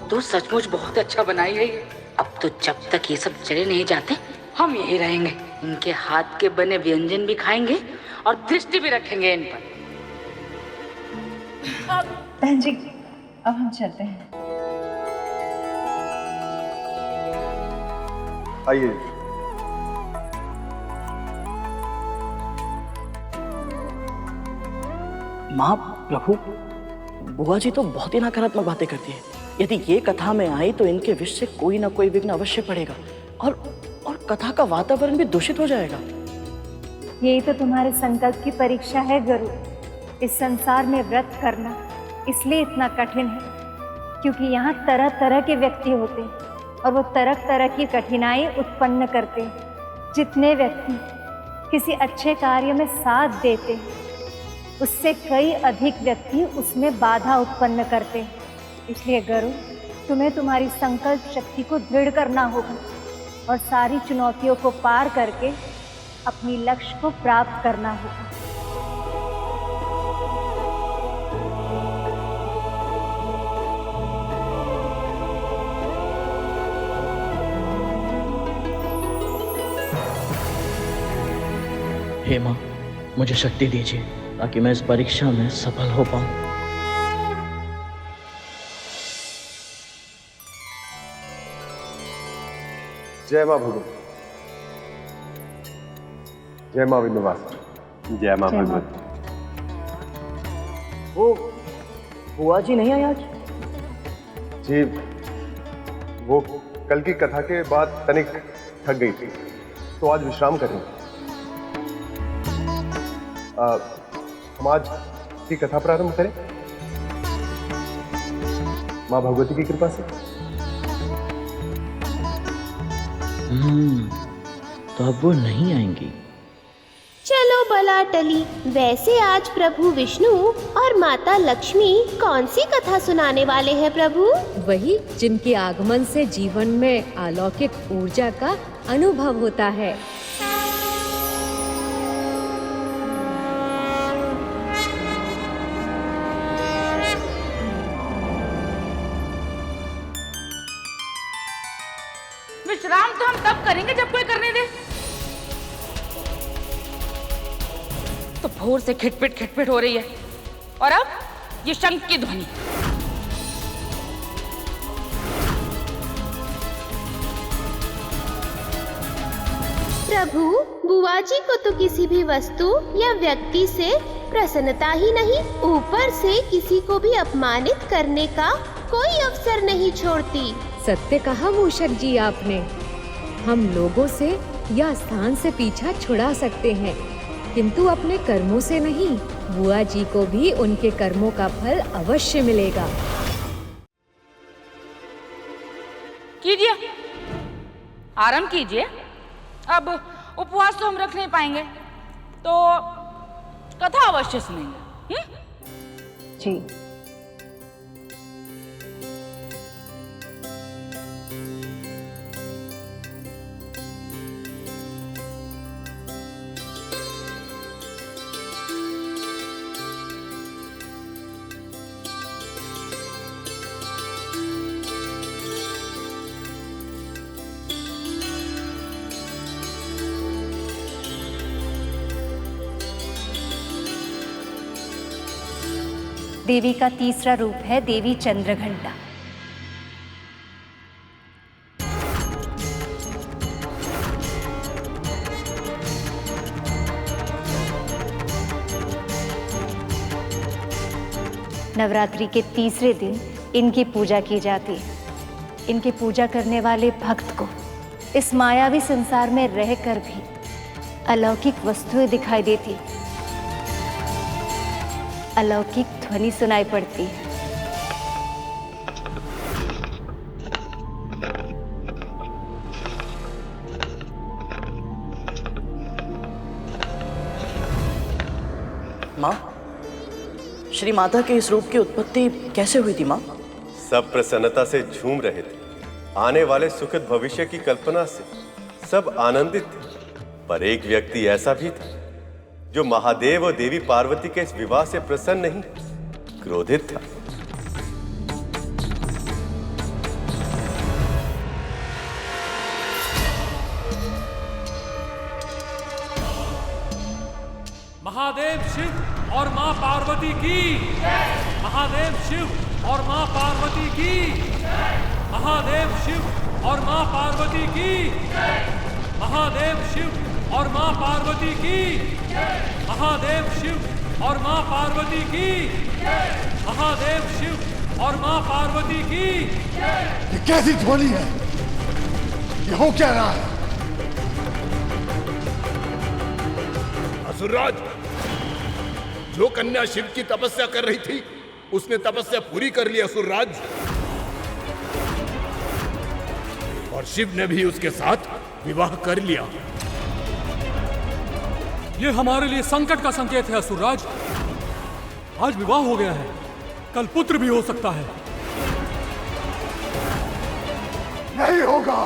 तो सचमुच बहुत अच्छा बनाई है ये। अब तो जब तक ये सब चले नहीं जाते हम यही रहेंगे। इनके हाथ के बने व्यंजन भी खाएंगे और दृष्टि भी रखेंगे इन पर।
बहन जी, अब हम चलते हैं।
आइए।
माँ, प्रभु, बुआ जी तो बहुत ही नकारात्मक बातें करती है। यदि ये कथा में आई तो इनके विष से कोई ना कोई विघ्न अवश्य पड़ेगा, और कथा का वातावरण भी दूषित हो जाएगा।
यही तो तुम्हारे संकल्प की परीक्षा है गुरु। इस संसार में व्रत करना इसलिए इतना कठिन है क्योंकि यहाँ तरह तरह के व्यक्ति होते हैं और वो तरह तरह की कठिनाई उत्पन्न करते हैं। जितने व्यक्ति किसी अच्छे कार्य में साथ देते हैं उससे कई अधिक व्यक्ति उसमें बाधा उत्पन्न करते हैं। इसलिए गुरु, तुम्हें तुम्हारी संकल्प शक्ति को दृढ़ करना होगा और सारी चुनौतियों को पार करके अपनी लक्ष्य को प्राप्त करना होगा।
हे माँ, मुझे शक्ति दीजिए ताकि मैं इस परीक्षा में सफल हो पाऊं।
जय माँ भगवती, जय माँ विंध्यवासिनी, जय माँ भगवती।
वो बुआ जी नहीं आई आज?
जी, वो कल की कथा के बाद तनिक थक गई थी तो आज विश्राम कर रही। हम आज की कथा प्रारंभ करें माँ भगवती की कृपा से।
तो अब वो नहीं आएंगी।
चलो भला टली। वैसे आज प्रभु विष्णु और माता लक्ष्मी कौन सी कथा सुनाने वाले हैं प्रभु?
वही जिनके आगमन से जीवन में अलौकिक ऊर्जा का अनुभव होता है।
विश्राम तो हम तब करेंगे जब कोई करने दे। तो भोर से खिटपिट हो रही है और अब ये शंख की ध्वनि।
प्रभु, बुआ जी को तो किसी भी वस्तु या व्यक्ति से प्रसन्नता ही नहीं, ऊपर से किसी को भी अपमानित करने का कोई अवसर नहीं छोड़ती।
सत्य कहा मूषक जी आपने। हम लोगों से या स्थान से पीछा छुड़ा सकते हैं, किंतु अपने कर्मों से नहीं। बुआ जी को भी उनके कर्मों का फल अवश्य मिलेगा।
कीजिए, आराम कीजिए। अब उपवास तो हम रख नहीं पाएंगे, तो कथा अवश्य सुनेंगे।
जी। देवी का तीसरा रूप है देवी चंद्रघंटा। नवरात्रि के तीसरे दिन इनकी पूजा की जाती है। इनकी पूजा करने वाले भक्त को इस मायावी संसार में रहकर भी अलौकिक वस्तुएं दिखाई देती, अलौकिक ध्वनि सुनाई पड़ती है।
माँ, श्री माता के इस रूप की उत्पत्ति कैसे हुई थी माँ?
सब प्रसन्नता से झूम रहे थे, आने वाले सुखद भविष्य की कल्पना से सब आनंदित थे। पर एक व्यक्ति ऐसा भी था जो महादेव और देवी पार्वती के इस विवाह से प्रसन्न नहीं, क्रोधित था।
महादेव शिव और मां पार्वती की, महादेव शिव और मां पार्वती की, महादेव शिव और मां पार्वती की, महादेव शिव और मां पार्वती की, महादेव शिव और मां पार्वती की, महादेव शिव और मां पार्वती की।
ये कैसी ध्वनि है? ये हो क्या रहा है?
असुरराज, जो कन्या शिव की तपस्या कर रही थी उसने तपस्या पूरी कर ली असुरराज, और शिव ने भी उसके साथ विवाह कर लिया।
ये हमारे लिए संकट का संकेत है असुरराज। आज विवाह हो गया है, कल पुत्र भी हो सकता है।
नहीं होगा,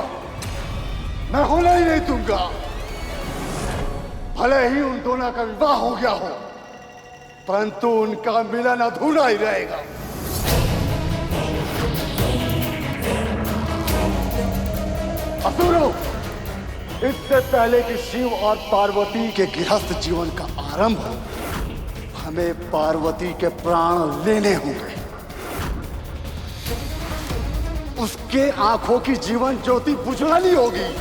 मैं होने ही नहीं दूंगा। भले ही उन दोनों का विवाह हो गया हो, परंतु उनका मिलन अधूरा ही रहेगा। असुरों, इससे पहले कि शिव और पार्वती के गृहस्थ जीवन का आरंभ हो, हमें पार्वती के प्राण लेने होंगे। उसके आंखों की जीवन ज्योति बुझानी होगी।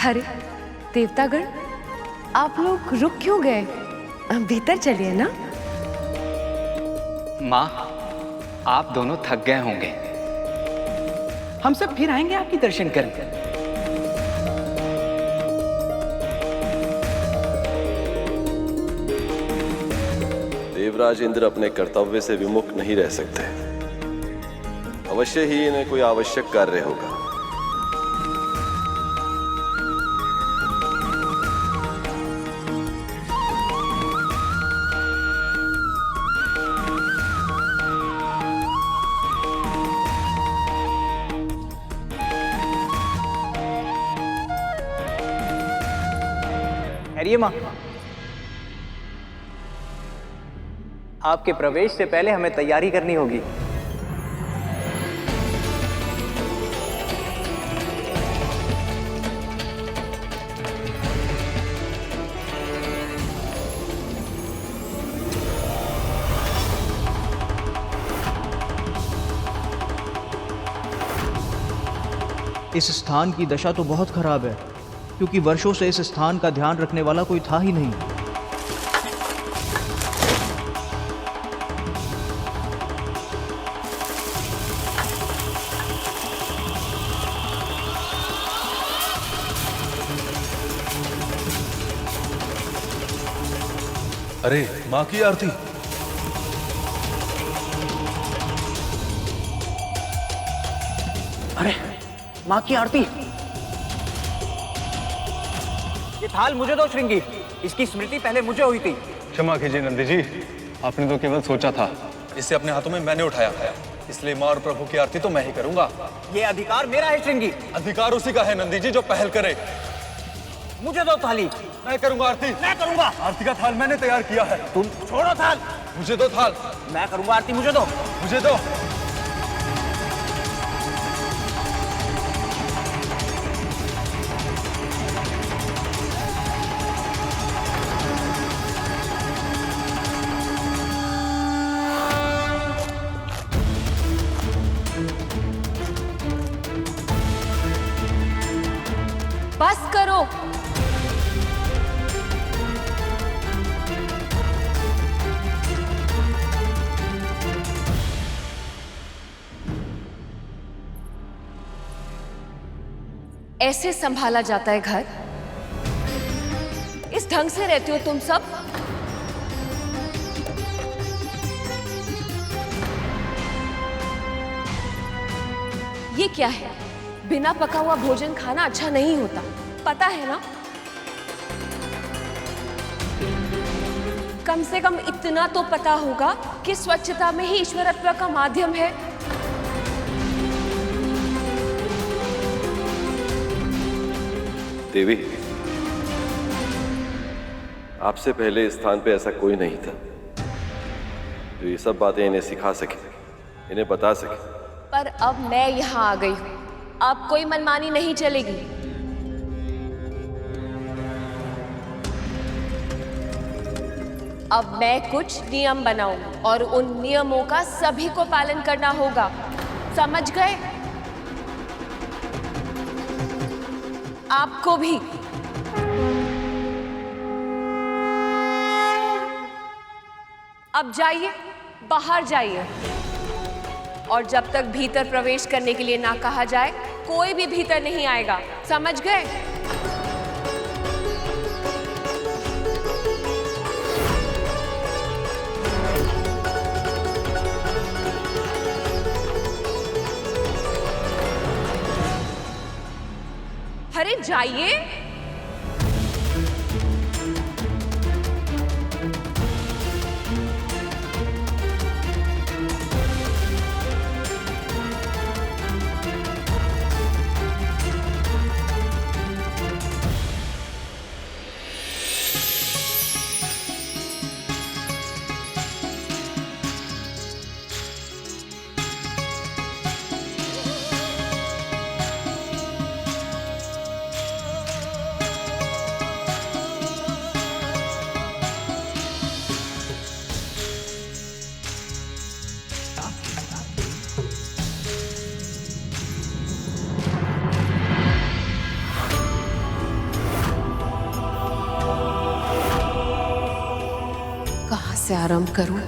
अरे देवतागण, आप लोग रुक क्यों गए? भीतर चलिए ना।
माँ, आप दोनों थक गए होंगे, हम सब फिर आएंगे आपके दर्शन करने।
देवराज इंद्र अपने कर्तव्य से विमुख नहीं रह सकते। अवश्य ही इन्हें कोई आवश्यक कार्य होगा।
ठहरिए माँ, आपके प्रवेश से पहले हमें तैयारी करनी होगी।
इस स्थान की दशा तो बहुत खराब है, क्योंकि वर्षों से इस स्थान का ध्यान रखने वाला कोई था ही नहीं।
अरे माँ की आरती।
अरे माँ की आरती। ये थाल मुझे दो श्रृंगी, इसकी स्मृति पहले मुझे हुई थी।
क्षमा कीजिए नंदी जी, आपने तो केवल सोचा था, इसे अपने हाथों में मैंने उठाया, इसलिए माँ और प्रभु की आरती तो मैं ही करूंगा।
ये अधिकार मेरा है श्रृंगी।
अधिकार उसी का है नंदी जी जो पहल करे।
मुझे दो थाली।
मैं करूंगा आरती।
मैं करूंगा।
आरती का थाल मैंने तैयार किया है।
तुम छोड़ो थाल।
मुझे दो थाल।
मैं करूंगा आरती, मुझे दो।
मुझे दो।
बस करो। ऐसे संभाला जाता है घर? इस ढंग से रहते हो तुम सब? ये क्या है? बिना पका हुआ भोजन खाना अच्छा नहीं होता, पता है ना? कम से कम इतना तो पता होगा कि स्वच्छता में ही ईश्वरत्व का माध्यम है।
देवी, आपसे पहले इस स्थान पे ऐसा कोई नहीं था जो ये सब बातें इन्हें सिखा सके, इन्हें बता सके।
पर अब मैं यहाँ आ गई हूँ, अब कोई मनमानी नहीं चलेगी। अब मैं कुछ नियम बनाऊं और उन नियमों का सभी को पालन करना होगा, समझ गए? आपको भी। अब जाइए, बाहर जाइए, और जब तक भीतर प्रवेश करने के लिए ना कहा जाए कोई भी भीतर नहीं आएगा, समझ गए? अरे जाइए। कहाँ से आरंभ करूं?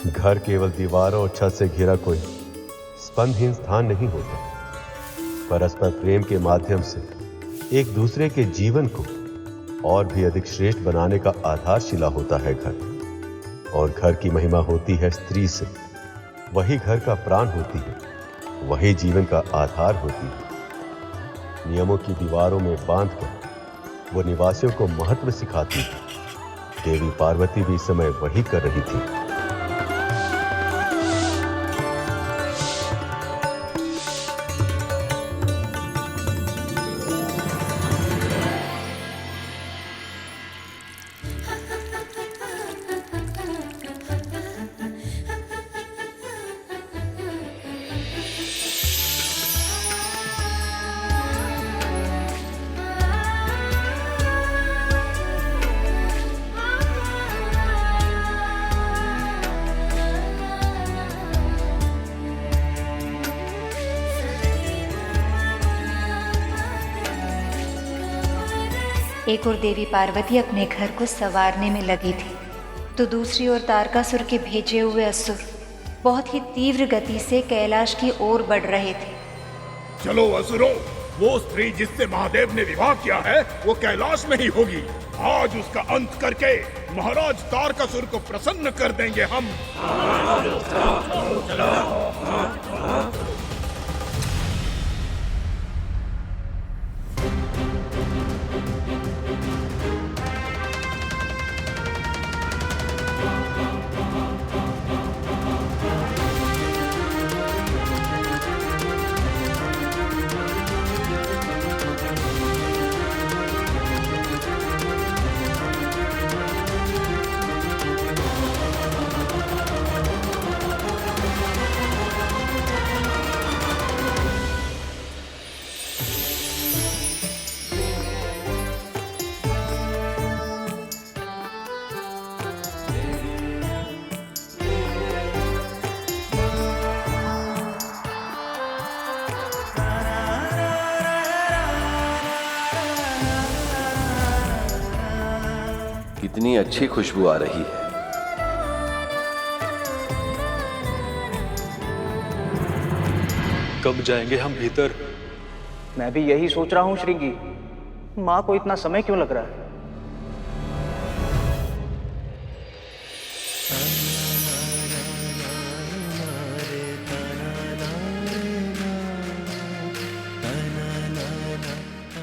घर केवल दीवारों और छत से घिरा कोई स्पंदहीन स्थान नहीं होता। परस्पर प्रेम के माध्यम से एक दूसरे के जीवन को और भी अधिक श्रेष्ठ बनाने का आधारशिला होता है घर। और घर की महिमा होती है स्त्री से। वही घर का प्राण होती है, वही जीवन का आधार होती है। नियमों की दीवारों में बांधकर वो निवासियों को महत्व सिखाती है। देवी पार्वती भी इस समय वही कर रही थी।
एक और देवी पार्वती अपने घर को संवारने में लगी थी, तो दूसरी ओर तारकासुर के भेजे हुए असुर बहुत ही तीव्र गति से कैलाश की ओर बढ़ रहे थे।
चलो असुरों, वो स्त्री जिससे महादेव ने विवाह किया है वो कैलाश में ही होगी। आज उसका अंत करके महाराज तारकासुर को प्रसन्न कर देंगे हम।
कितनी अच्छी खुशबू आ रही है।
कब जाएंगे हम भीतर?
मैं भी यही सोच रहा हूँ श्रृंगी। माँ को इतना समय क्यों लग रहा है?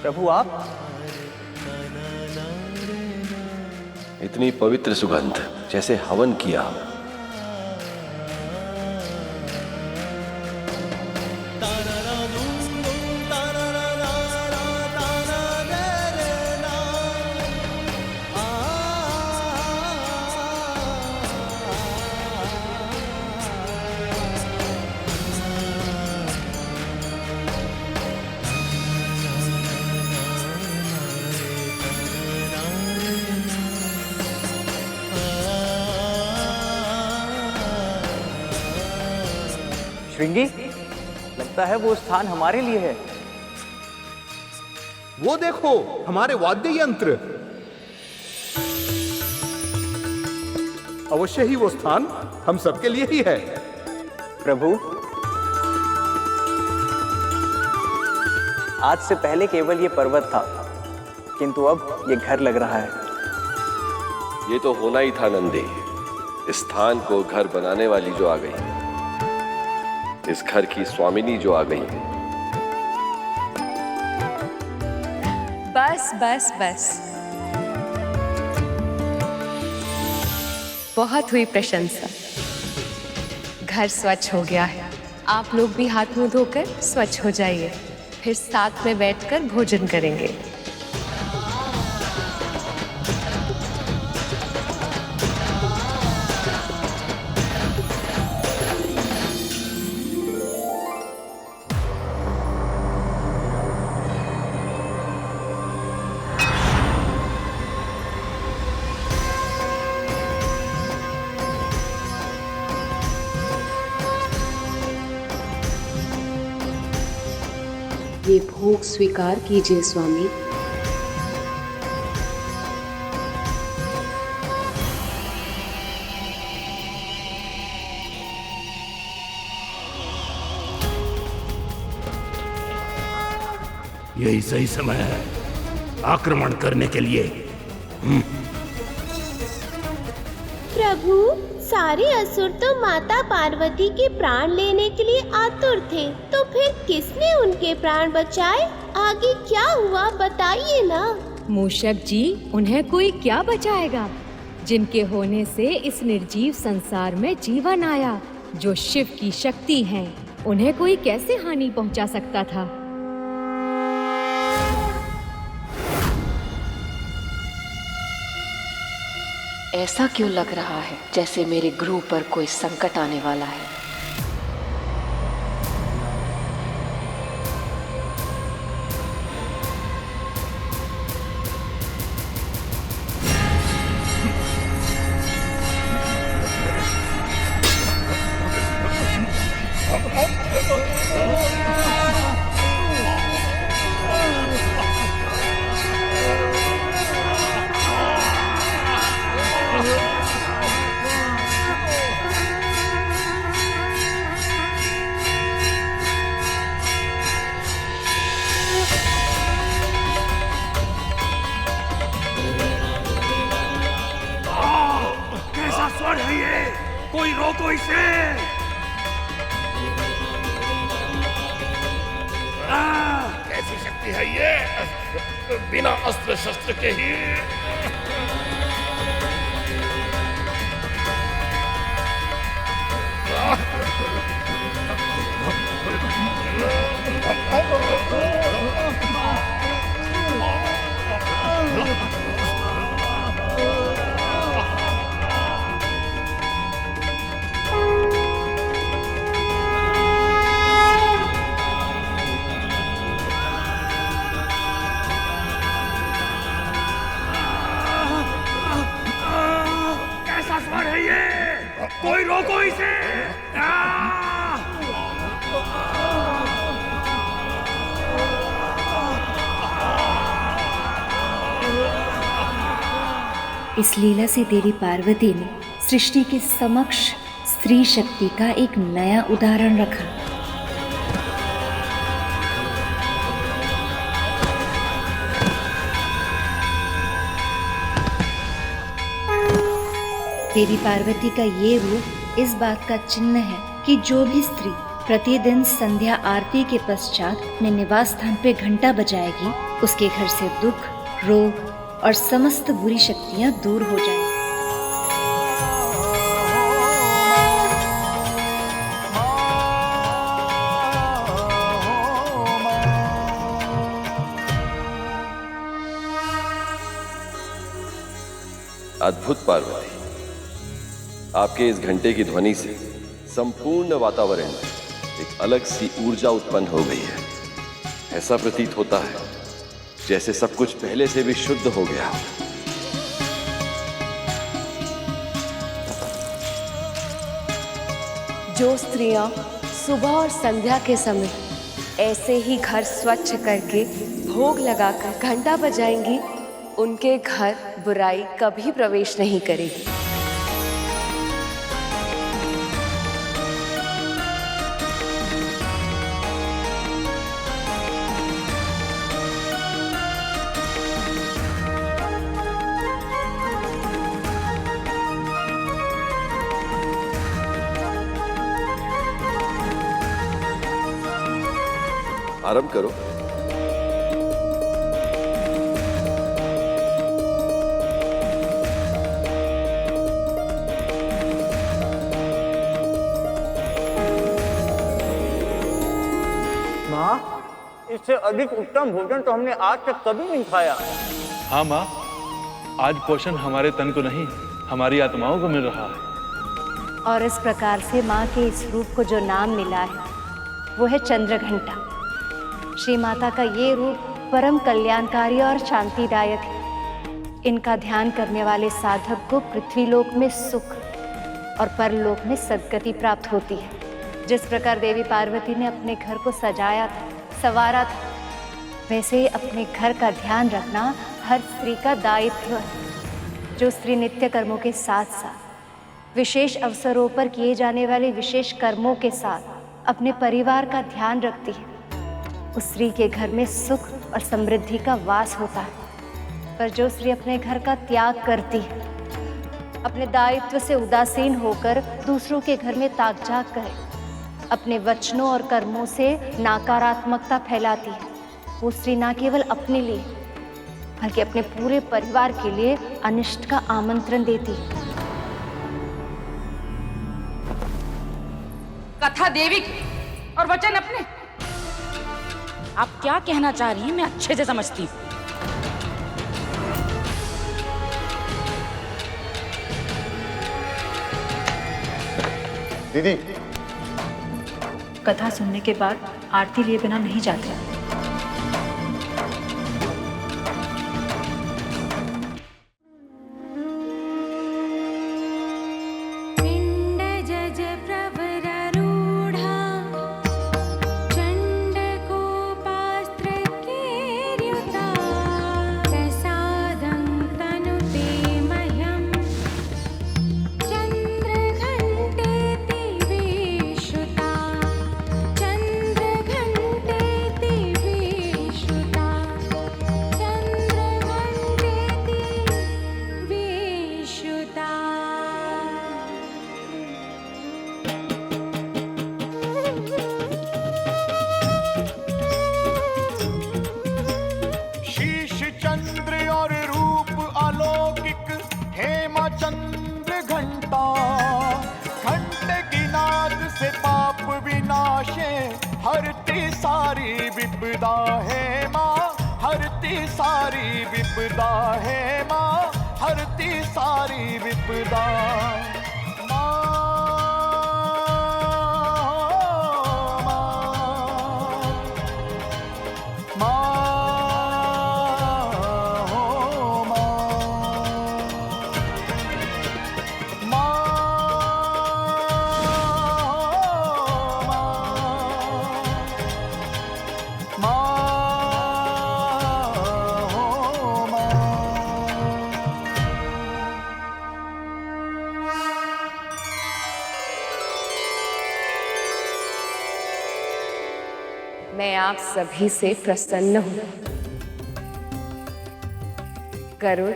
प्रभु आप?
इतनी पवित्र सुगंध, जैसे हवन किया हो।
श्रृंगी, लगता है वो स्थान हमारे लिए है।
वो देखो, हमारे वाद्य यंत्र। अवश्य ही वो स्थान हम सबके लिए ही है।
प्रभु, आज से पहले केवल ये पर्वत था, किंतु अब ये घर लग रहा है।
ये तो होना ही था नंदी। इस स्थान को घर बनाने वाली जो आ गई, इस घर की स्वामिनी जो आ गई।
बस बस बस, बहुत हुई प्रशंसा। घर स्वच्छ हो गया है। आप लोग भी हाथ मुंह धोकर स्वच्छ हो जाइए, फिर साथ में बैठकर भोजन करेंगे।
ये भोग स्वीकार कीजिए स्वामी।
यही सही समय है आक्रमण करने के लिए।
प्रभु, सारे असुर तो माता पार्वती के प्राण लेने के लिए आतुर थे, तो फिर किसने उनके प्राण बचाए? आगे क्या हुआ बताइए ना।
मूषक जी, उन्हें कोई क्या बचाएगा, जिनके होने से इस निर्जीव संसार में जीवन आया। जो शिव की शक्ति हैं, उन्हें कोई कैसे हानि पहुंचा सकता था?
ऐसा क्यों लग रहा है जैसे मेरे गुरु पर कोई संकट आने वाला है?
कैसा स्वर है ये? कोई रोको इसे! कैसी शक्ति है ये? बिना अस्त्र शस्त्र के ही कैसा स्वर है ये? कोई रोको इसे!
इस लीला से देवी पार्वती ने सृष्टि के समक्ष स्त्री शक्ति का एक नया उदाहरण रखा। देवी पार्वती का ये रूप इस बात का चिन्ह है कि जो भी स्त्री प्रतिदिन संध्या आरती के पश्चात अपने निवास स्थान पे घंटा बजाएगी, उसके घर से दुख, रोग और समस्त बुरी शक्तियां दूर हो जाएंगी।
अद्भुत पार्वती, आपके इस घंटे की ध्वनि से संपूर्ण वातावरण में एक अलग सी ऊर्जा उत्पन्न हो गई है। ऐसा प्रतीत होता है जैसे सब कुछ पहले से भी शुद्ध हो गया हो।
जो स्त्रियां सुबह और संध्या के समय ऐसे ही घर स्वच्छ करके भोग लगाकर घंटा बजाएंगी, उनके घर बुराई कभी प्रवेश नहीं करेगी।
आरंभ करो।
माँ, इससे अधिक उत्तम भोजन तो हमने आज तक कभी नहीं खाया।
हाँ माँ, आज पोषण हमारे तन को नहीं, हमारी आत्माओं को मिल रहा है।
और इस प्रकार से माँ के इस रूप को जो नाम मिला है वो है चंद्रघंटा। श्री माता का ये रूप परम कल्याणकारी और शांतिदायक है। इनका ध्यान करने वाले साधक को पृथ्वीलोक में सुख और परलोक में सद्गति प्राप्त होती है। जिस प्रकार देवी पार्वती ने अपने घर को सजाया था, संवारा था, वैसे ही अपने घर का ध्यान रखना हर स्त्री का दायित्व है। जो स्त्री नित्य कर्मों के साथ साथ विशेष अवसरों पर किए जाने वाले विशेष कर्मों के साथ अपने परिवार का ध्यान रखती है, उस स्त्री के घर में सुख और समृद्धि का वास होता है। पर जो स्त्री अपने घर का त्याग करती है, अपने दायित्व से उदासीन होकर दूसरों के घर में ताक झाक करे, अपने वचनों और कर्मों से नकारात्मकता फैलाती है, वो स्त्री न केवल अपने लिए बल्कि अपने पूरे परिवार के लिए अनिष्ट का आमंत्रण देती है।
कथा देवी की और वचन अपने। आप क्या कहना चाह रही हैं मैं अच्छे से समझती हूँ।
दीदी,
कथा सुनने के बाद आरती लिए बिना नहीं जाते।
पिंड जज प्रवरारूढ़ा
विनाशे हरती सारी विपदा है माँ, हरती सारी विपदा है माँ, हरती सारी विपदा।
मैं आप सभी से प्रसन्न हूं। गरुड़,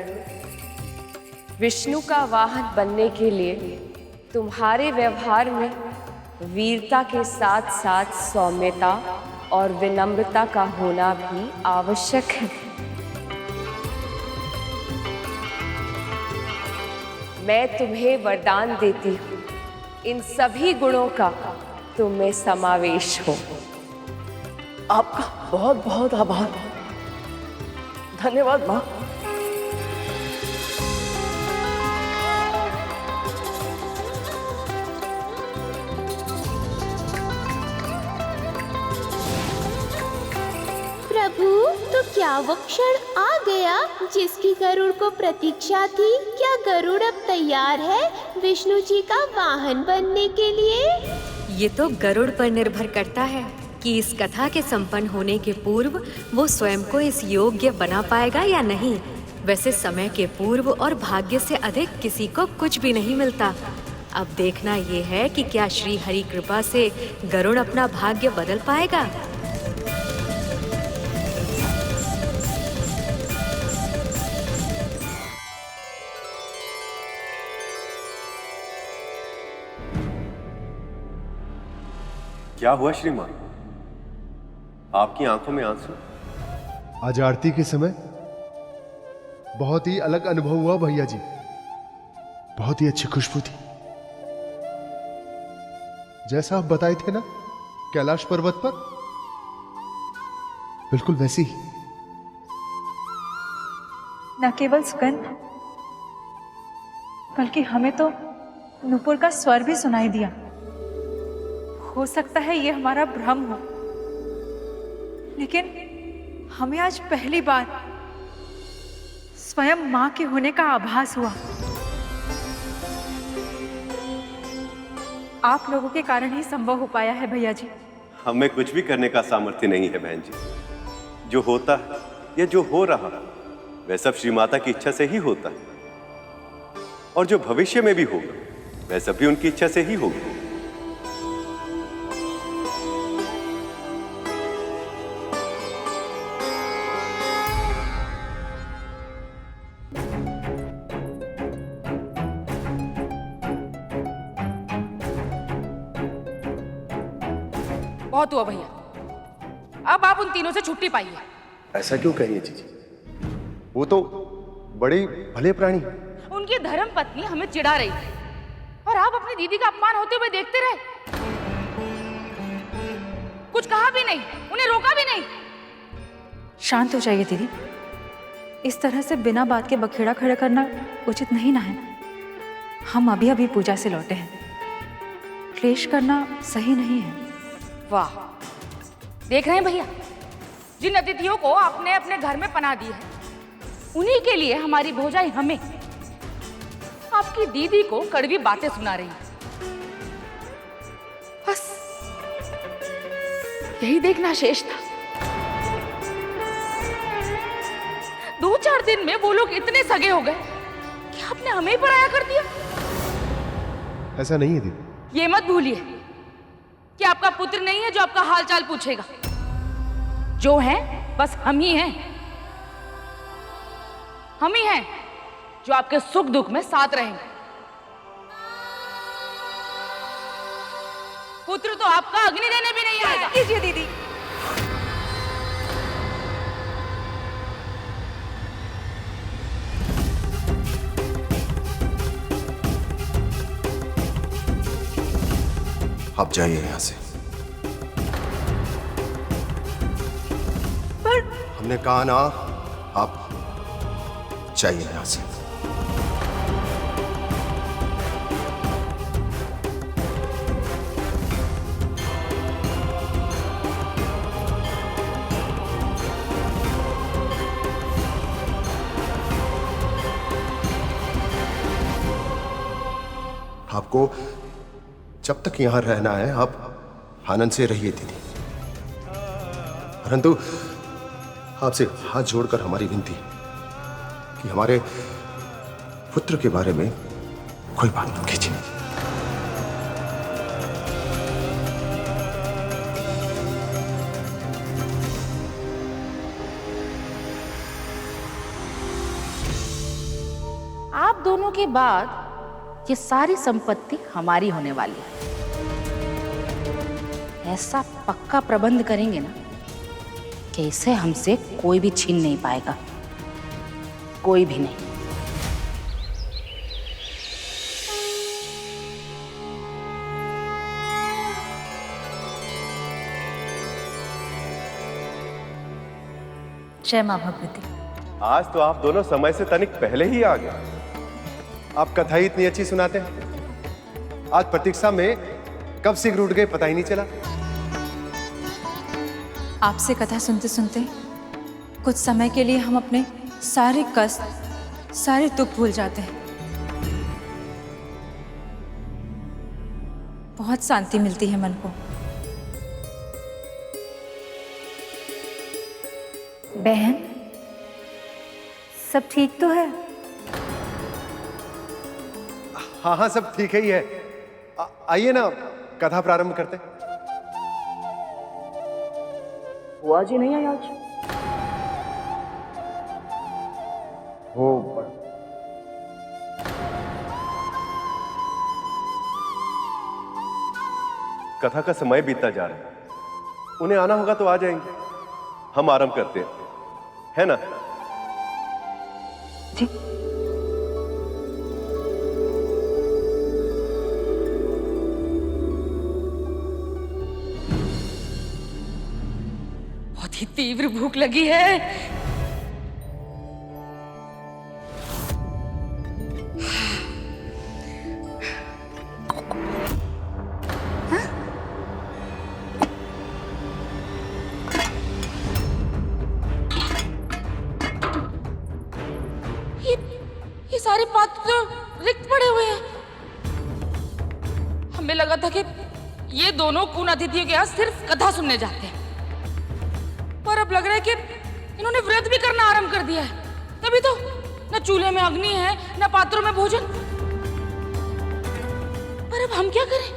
विष्णु का वाहन बनने के लिए तुम्हारे व्यवहार में वीरता के साथ साथ सौम्यता और विनम्रता का होना भी आवश्यक है। मैं तुम्हें वरदान देती हूँ, इन सभी गुणों का तुम में समावेश हो।
आपका बहुत बहुत आभार, धन्यवाद माँ।
प्रभु, तो क्या वो क्षण आ गया जिसकी गरुड़ को प्रतीक्षा थी? क्या गरुड़ अब तैयार है विष्णु जी का वाहन बनने के लिए?
ये तो गरुड़ पर निर्भर करता है कि इस कथा के संपन्न होने के पूर्व वो स्वयं को इस योग्य बना पाएगा या नहीं। वैसे समय के पूर्व और भाग्य से अधिक किसी को कुछ भी नहीं मिलता। अब देखना ये है कि क्या श्री हरि कृपा से गरुड़ अपना भाग्य बदल पाएगा।
क्या हुआ श्रीमान? आपकी आंखों में आंसू?
आज आरती के समय बहुत ही अलग अनुभव हुआ भैया जी। बहुत ही अच्छी खुशबू थी, जैसा आप बताए थे ना कैलाश पर्वत पर, बिल्कुल वैसी ही।
न केवल सुगंध, बल्कि हमें तो नूपुर का स्वर भी सुनाई दिया। हो सकता है ये हमारा भ्रम हो, लेकिन हमें आज पहली बार स्वयं मां के होने का आभास हुआ। आप लोगों के कारण ही संभव हो पाया है भैया जी।
हमें कुछ भी करने का सामर्थ्य नहीं है बहन जी। जो होता है या जो हो रहा है वह सब श्री माता की इच्छा से ही होता है, और जो भविष्य में भी होगा वह सब भी उनकी इच्छा से ही होगा।
बहुत हुआ भैया, अब आप उन तीनों से छुट्टी पाइए।
ऐसा क्यों कहिए जीजी? वो तो बड़े भले प्राणी।
उनकी धर्म पत्नी हमें चिढ़ा रही थी और आप अपनी दीदी का अपमान होते हुए देखते रहे। कुछ कहा भी नहीं, उन्हें रोका भी नहीं।
शांत हो जाइए दीदी, इस तरह से बिना बात के बखेड़ा खड़ा करना उचित नहीं ना है। हम अभी अभी पूजा से लौटे हैं, क्लेश करना सही नहीं है।
वाह, देख रहे हैं भैया, जिन अतिथियों को आपने अपने घर में पनाह दी है उन्हीं के लिए हमारी भौजाई हमें आपकी दीदी को कड़वी बातें सुना रही है। बस यही देखना शेष था। 2-4 दिन में वो लोग इतने सगे हो गए कि आपने हमें ही पराया कर दिया।
ऐसा नहीं है दीदी।
ये मत भूलिए कि आपका पुत्र नहीं है जो आपका हालचाल पूछेगा। जो है बस हम ही हैं। हम ही हैं जो आपके सुख दुख में साथ रहेंगे। पुत्र तो आपका अग्नि देने भी नहीं आएगा।
कीजिए दीदी।
आप जाइए यहां से। हमने कहा ना, आप चाहिए यहां से। आपको जब तक यहां रहना है, आप आनंद से रहिए दीदी। परंतु आपसे हाथ जोड़कर हमारी विनती है कि हमारे पुत्र के बारे में कोई बात मत कीजिए।
आप दोनों के बाद ये सारी संपत्ति हमारी होने वाली है। ऐसा पक्का प्रबंध करेंगे ना कि इसे हमसे कोई भी छीन नहीं पाएगा, कोई भी नहीं।
जय मां भगवती।
आज तो आप दोनों समय से तनिक पहले ही आ गए। आप कथा ही इतनी अच्छी सुनाते हैं, आज प्रतीक्षा में कब सिर उठ गए पता ही नहीं चला।
आपसे कथा सुनते सुनते कुछ समय के लिए हम अपने सारे कष्ट, सारे दुख भूल जाते हैं। बहुत शांति मिलती है मन को।
बहन, सब ठीक तो है?
हाँ हाँ, सब ठीक ही है। आइए ना, कथा प्रारंभ करते हैं।
बुआ जी नहीं आई आज?
वो कथा का समय बीतता जा रहा है, उन्हें आना होगा तो आ जाएंगे। हम आरंभ करते हैं, है ना?
ठीक।
बहुत ही तीव्र भूख लगी है। ये सारे पात्र तो रिक्त पड़े हुए हैं। हमें लगा था कि ये दोनों कून अतिथियों के यहाँ सिर्फ कथा सुनने जाते हैं, पर अब लग रहा है कि इन्होंने व्रत भी करना आरंभ कर दिया है। तभी तो न चूल्हे में अग्नि है, न पात्रों में भोजन। पर अब हम क्या करें?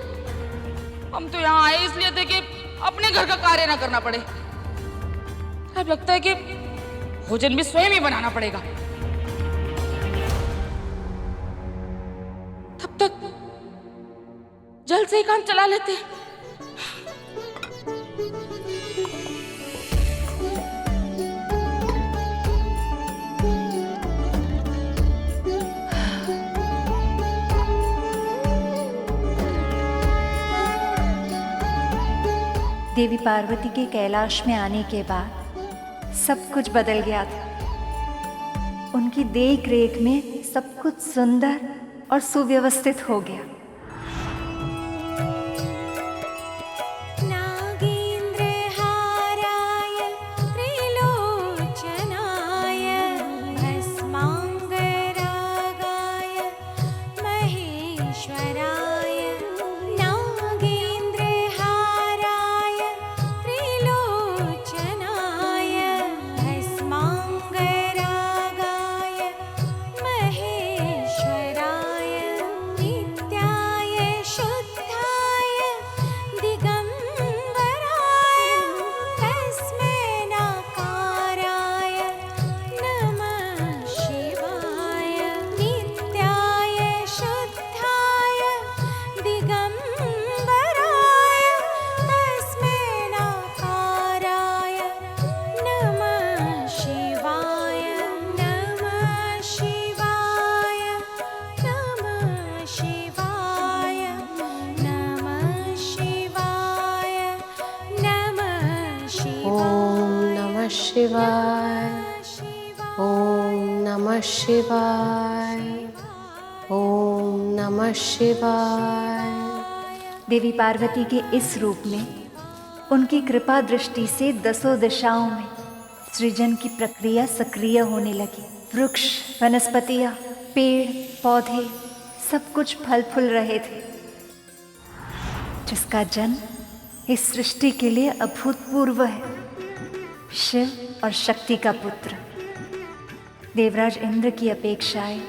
हम तो यहाँ आए इसलिए थे कि अपने घर का कार्य ना करना पड़े। अब लगता है कि भोजन भी स्वयं ही बनाना पड़ेगा। तब तक जल्द से ही काम चला लेते हैं।
देवी पार्वती के कैलाश में आने के बाद सब कुछ बदल गया था। उनकी देख रेख में सब कुछ सुंदर और सुव्यवस्थित हो गया।
नित्यानंदाय
शिवाय, ओम नमः शिवाय, ओम नमः शिवाय।
देवी पार्वती के इस रूप में उनकी कृपा दृष्टि से दसों दिशाओं में सृजन की प्रक्रिया सक्रिय होने लगी। वृक्ष, वनस्पतियां, पेड़, पौधे सब कुछ फल फूल रहे थे, जिसका जन्म इस सृष्टि के लिए अभूतपूर्व है। शिव और शक्ति का पुत्र देवराज इंद्र की अपेक्षाएं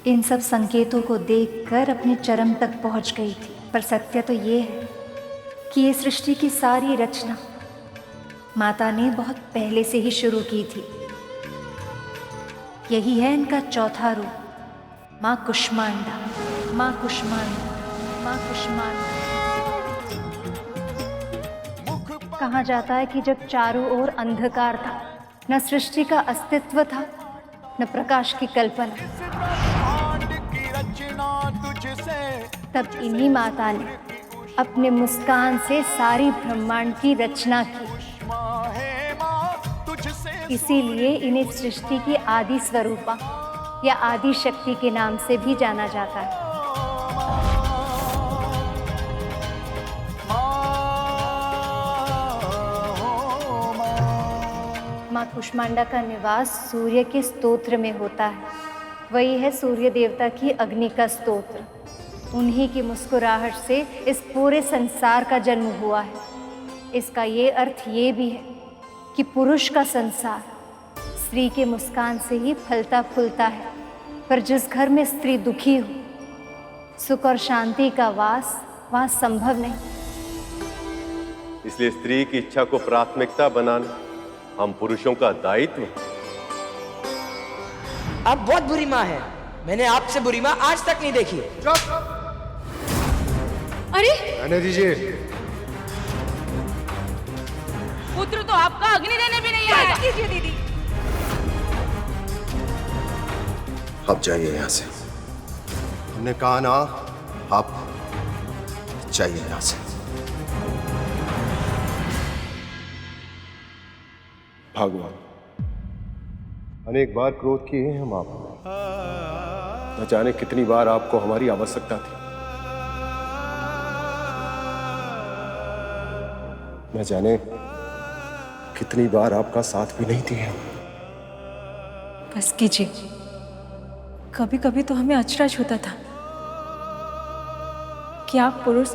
इन सब संकेतों को देखकर अपने चरम तक पहुंच गई थी। पर सत्य तो ये है कि ये सृष्टि की सारी रचना माता ने बहुत पहले से ही शुरू की थी। यही है इनका चौथा रूप, माँ कुष्मांडा, माँ कुष्मांडा, माँ कुष्मांडा। कहा जाता है कि जब चारों ओर अंधकार था, न सृष्टि का अस्तित्व था, न प्रकाश की कल्पना, तब इन्हीं माता ने अपने मुस्कान से सारी ब्रह्मांड की रचना की। इसीलिए इन्हें सृष्टि की आदि स्वरूपा या आदि शक्ति के नाम से भी जाना जाता है। माँ कुष्मांडा का निवास सूर्य के स्तोत्र में होता है। वही है सूर्य देवता की अग्नि का स्तोत्र। उन्हीं की मुस्कुराहट से इस पूरे संसार का जन्म हुआ है। इसका ये अर्थ ये भी है कि पुरुष का संसार स्त्री के मुस्कान से ही फलता फूलता है। पर जिस घर में स्त्री दुखी हो, सुख और शांति का वास वहाँ संभव नहीं।
इसलिए स्त्री की इच्छा को प्राथमिकता बनाना हम पुरुषों का दायित्व।
आप बहुत बुरी माँ है। मैंने आपसे बुरी माँ आज तक नहीं देखी।
अरे
रहने दीजिए।
पुत्र तो आपका अग्नि देने भी नहीं आया। कीजिए दीदी।
आप जाइए यहाँ से। हमने कहा ना, आप जाइए यहाँ से।
भगवान, अनेक बार क्रोध किए हैं हम आप, न जाने कितनी बार आपको हमारी आवश्यकता थी, न जाने कितनी बार आपका साथ भी नहीं दिया।
बस कीजिए। कभी कभी तो हमें अचरज होता था कि आप पुरुष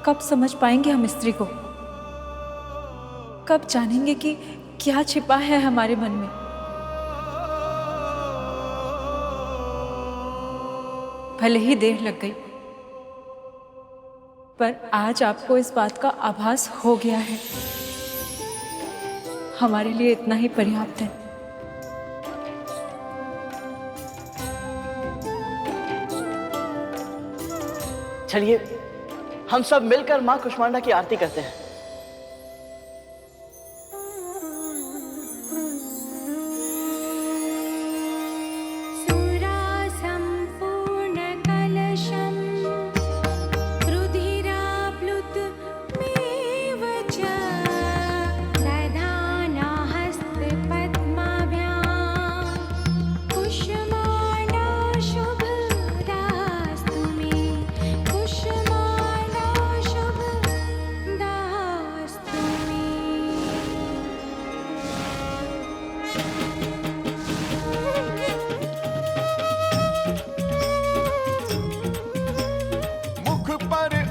कब समझ पाएंगे हम स्त्री को, कब जानेंगे कि क्या छिपा है हमारे मन में। भले ही देर लग गई, पर आज आपको इस बात का आभास हो गया है। हमारे लिए इतना ही पर्याप्त है।
चलिए हम सब मिलकर माँ कुष्मांडा की आरती करते हैं।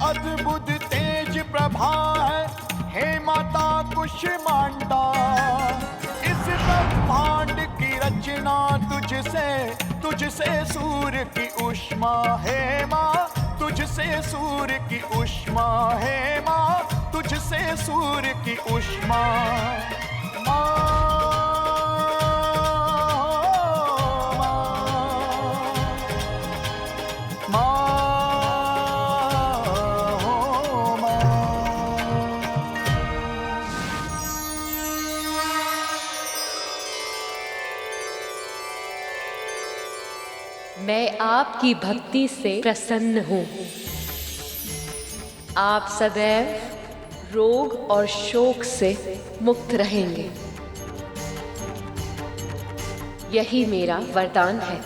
अद्भुत तेज प्रभा है, हे माता कुष्मांडा। इस ब्रह्मांड की रचना तुझसे सूर्य की ऊष्मा है माँ, तुझसे सूर्य की ऊष्मा है माँ, तुझसे सूर्य की ऊष्मा।
मैं आपकी भक्ति से प्रसन्न हूँ। आप सदैव रोग और शोक से मुक्त रहेंगे। यही मेरा वरदान है।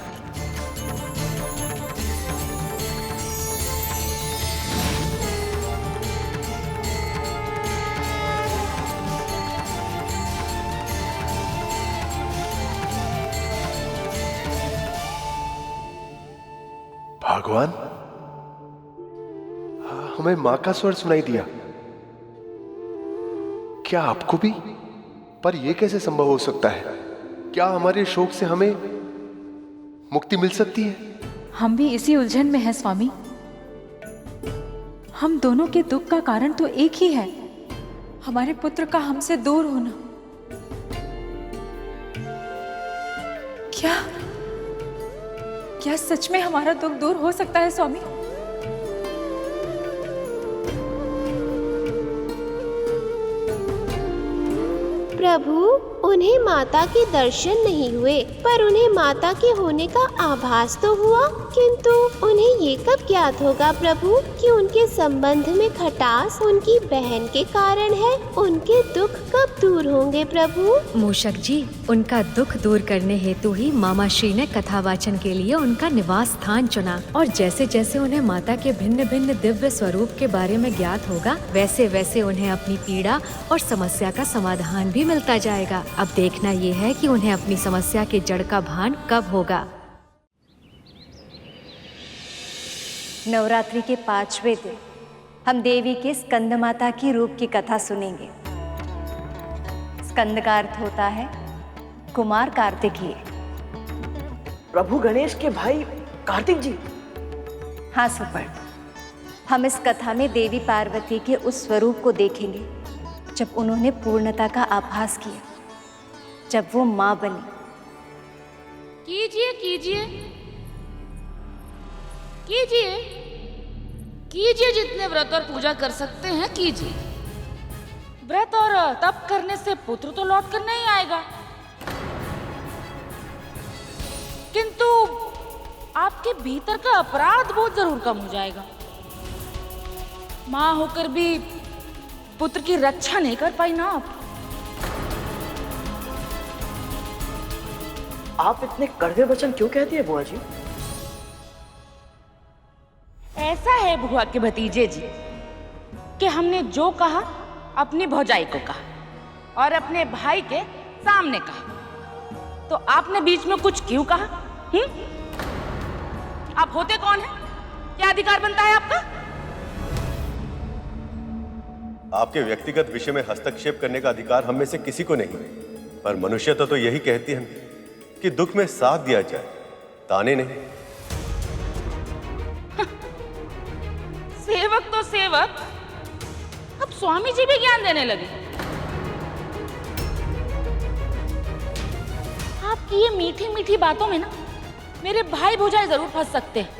भगवान, हमें मां का स्वर सुनाई दिया। क्या आपको भी? पर यह कैसे संभव हो सकता है? क्या हमारे शोक से हमें मुक्ति मिल सकती है?
हम भी इसी उलझन में हैं स्वामी। हम दोनों के दुख का कारण तो एक ही है, हमारे पुत्र का हमसे दूर होना। क्या सच में हमारा दुख दूर हो सकता है स्वामी?
प्रभु, उन्हें माता के दर्शन नहीं हुए, पर उन्हें माता के होने का आभास तो हुआ। किंतु उन्हें ये कब ज्ञात होगा प्रभु कि उनके संबंध में खटास उनकी बहन के कारण है? उनके दुख कब दूर होंगे प्रभु?
मूषक जी, उनका दुख दूर करने हेतु ही मामा श्री ने कथावाचन के लिए उनका निवास स्थान चुना। और जैसे जैसे उन्हें माता के भिन्न भिन्न दिव्य स्वरूप के बारे में ज्ञात होगा, वैसे वैसे उन्हें अपनी पीड़ा और समस्या का समाधान भी मिलता जाएगा। अब देखना ये है कि उन्हें अपनी समस्या के जड़ का भान कब होगा।
नवरात्रि के 5वें दिन हम देवी के स्कंद माता की रूप की कथा सुनेंगे। स्कंद का अर्थ होता है कुमार कार्तिकीय।
प्रभु गणेश के भाई कार्तिक जी।
हाँ सुपर, हम इस कथा में देवी पार्वती के उस स्वरूप को देखेंगे जब उन्होंने पूर्णता का आभास किया, जब वो माँ बनी।
कीजिए कीजिए कीजिए कीजिए, जितने व्रत और पूजा कर सकते हैं कीजिए। व्रत और तप करने से पुत्र तो लौट कर नहीं आएगा, किंतु आपके भीतर का अपराध बोध जरूर कम हो जाएगा। मां होकर भी पुत्र की रक्षा नहीं कर पाई ना
आप इतने कड़वे वचन क्यों कहती है बुआ जी?
ऐसा है बुआ के भतीजे जी कि हमने जो कहा अपनी भौजाई को कहा और अपने भाई के सामने कहा, तो आपने बीच में कुछ क्यों कहा? आप होते कौन हैं? क्या अधिकार बनता है आपका?
आपके व्यक्तिगत विषय में हस्तक्षेप करने का अधिकार हम में से किसी को नहीं, पर मनुष्यता तो यही कहती है कि दुख में साथ दिया जाए, ताने नहीं।
सेवक तो सेवक, अब स्वामी जी भी ज्ञान देने लगे। आपकी ये मीठी मीठी बातों में ना मेरे भाई भौजाई जरूर फंस सकते हैं,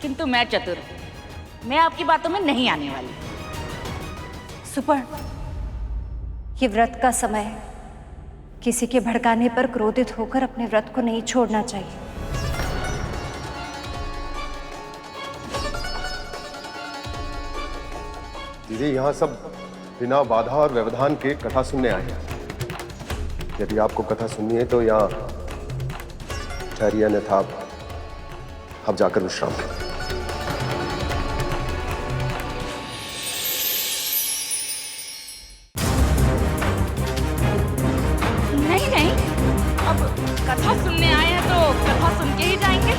किंतु मैं चतुर, मैं आपकी बातों में नहीं आने वाली।
सुपर, ये व्रत का समय है, किसी के भड़काने पर क्रोधित होकर अपने व्रत को नहीं छोड़ना चाहिए।
दीदी, यहाँ सब बिना बाधा और व्यवधान के कथा सुनने आए हैं। यदि आपको कथा सुननी है तो यहाँ ठहरिए, अन्यथा आप जाकर विश्राम करें।
नहीं नहीं, अब कथा सुनने आए हैं तो कथा सुन के ही जाएंगे।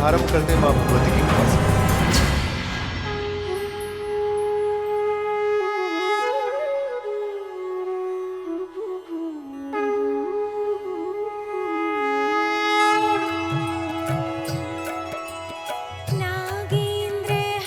आरंभ करते हैं मां भगवती की कृपा से।
नागेन्द्रहाराय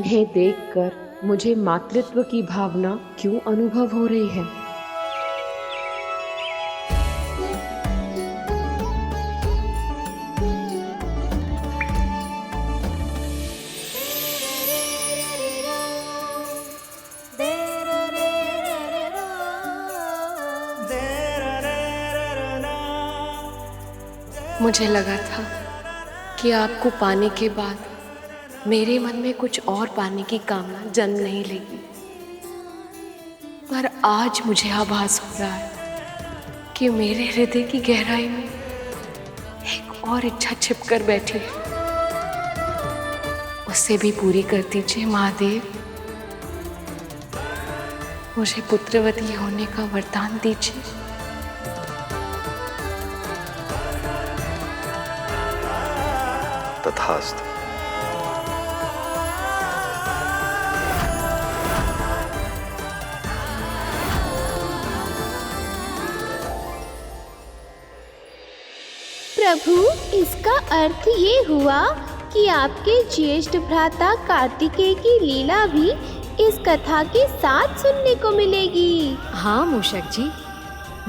जिन्हें देखकर मुझे मातृत्व की भावना क्यों अनुभव हो रही है?
मुझे लगा था कि आपको पाने के बाद मेरे मन में कुछ और पाने की कामना जन्म नहीं लेगी, पर आज मुझे आभास हो रहा है कि मेरे हृदय की गहराई में एक और इच्छा छिप कर बैठी है। उसे भी पूरी कर दीजिए महादेव। मुझे पुत्रवती होने का वरदान दीजिए।
तथास्तु।
प्रभु, इसका अर्थ ये हुआ कि आपके ज्येष्ठ भ्राता कार्तिकेय की लीला भी इस कथा के साथ सुनने को मिलेगी।
हाँ मूषक जी,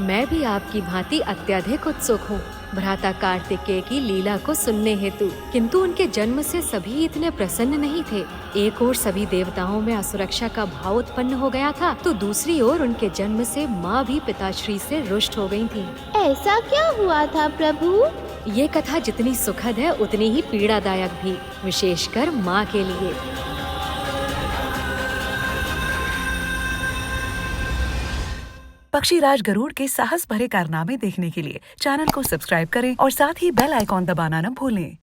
मैं भी आपकी भांति अत्यधिक उत्सुक हूँ भ्राता कार्तिकेय की लीला को सुनने हेतु। किंतु उनके जन्म से सभी इतने प्रसन्न नहीं थे। एक ओर सभी देवताओं में असुरक्षा का भाव उत्पन्न हो गया था, तो दूसरी ओर उनके जन्म से माँ भी पिताश्री से रुष्ट हो गई थी।
ऐसा क्या हुआ था प्रभु?
ये कथा जितनी सुखद है उतनी ही पीड़ादायक भी, विशेषकर माँ के लिए।
पक्षीराज गरुड़ के साहस भरे कारनामे देखने के लिए चैनल को सब्सक्राइब करें और साथ ही बेल आइकॉन दबाना न भूलें।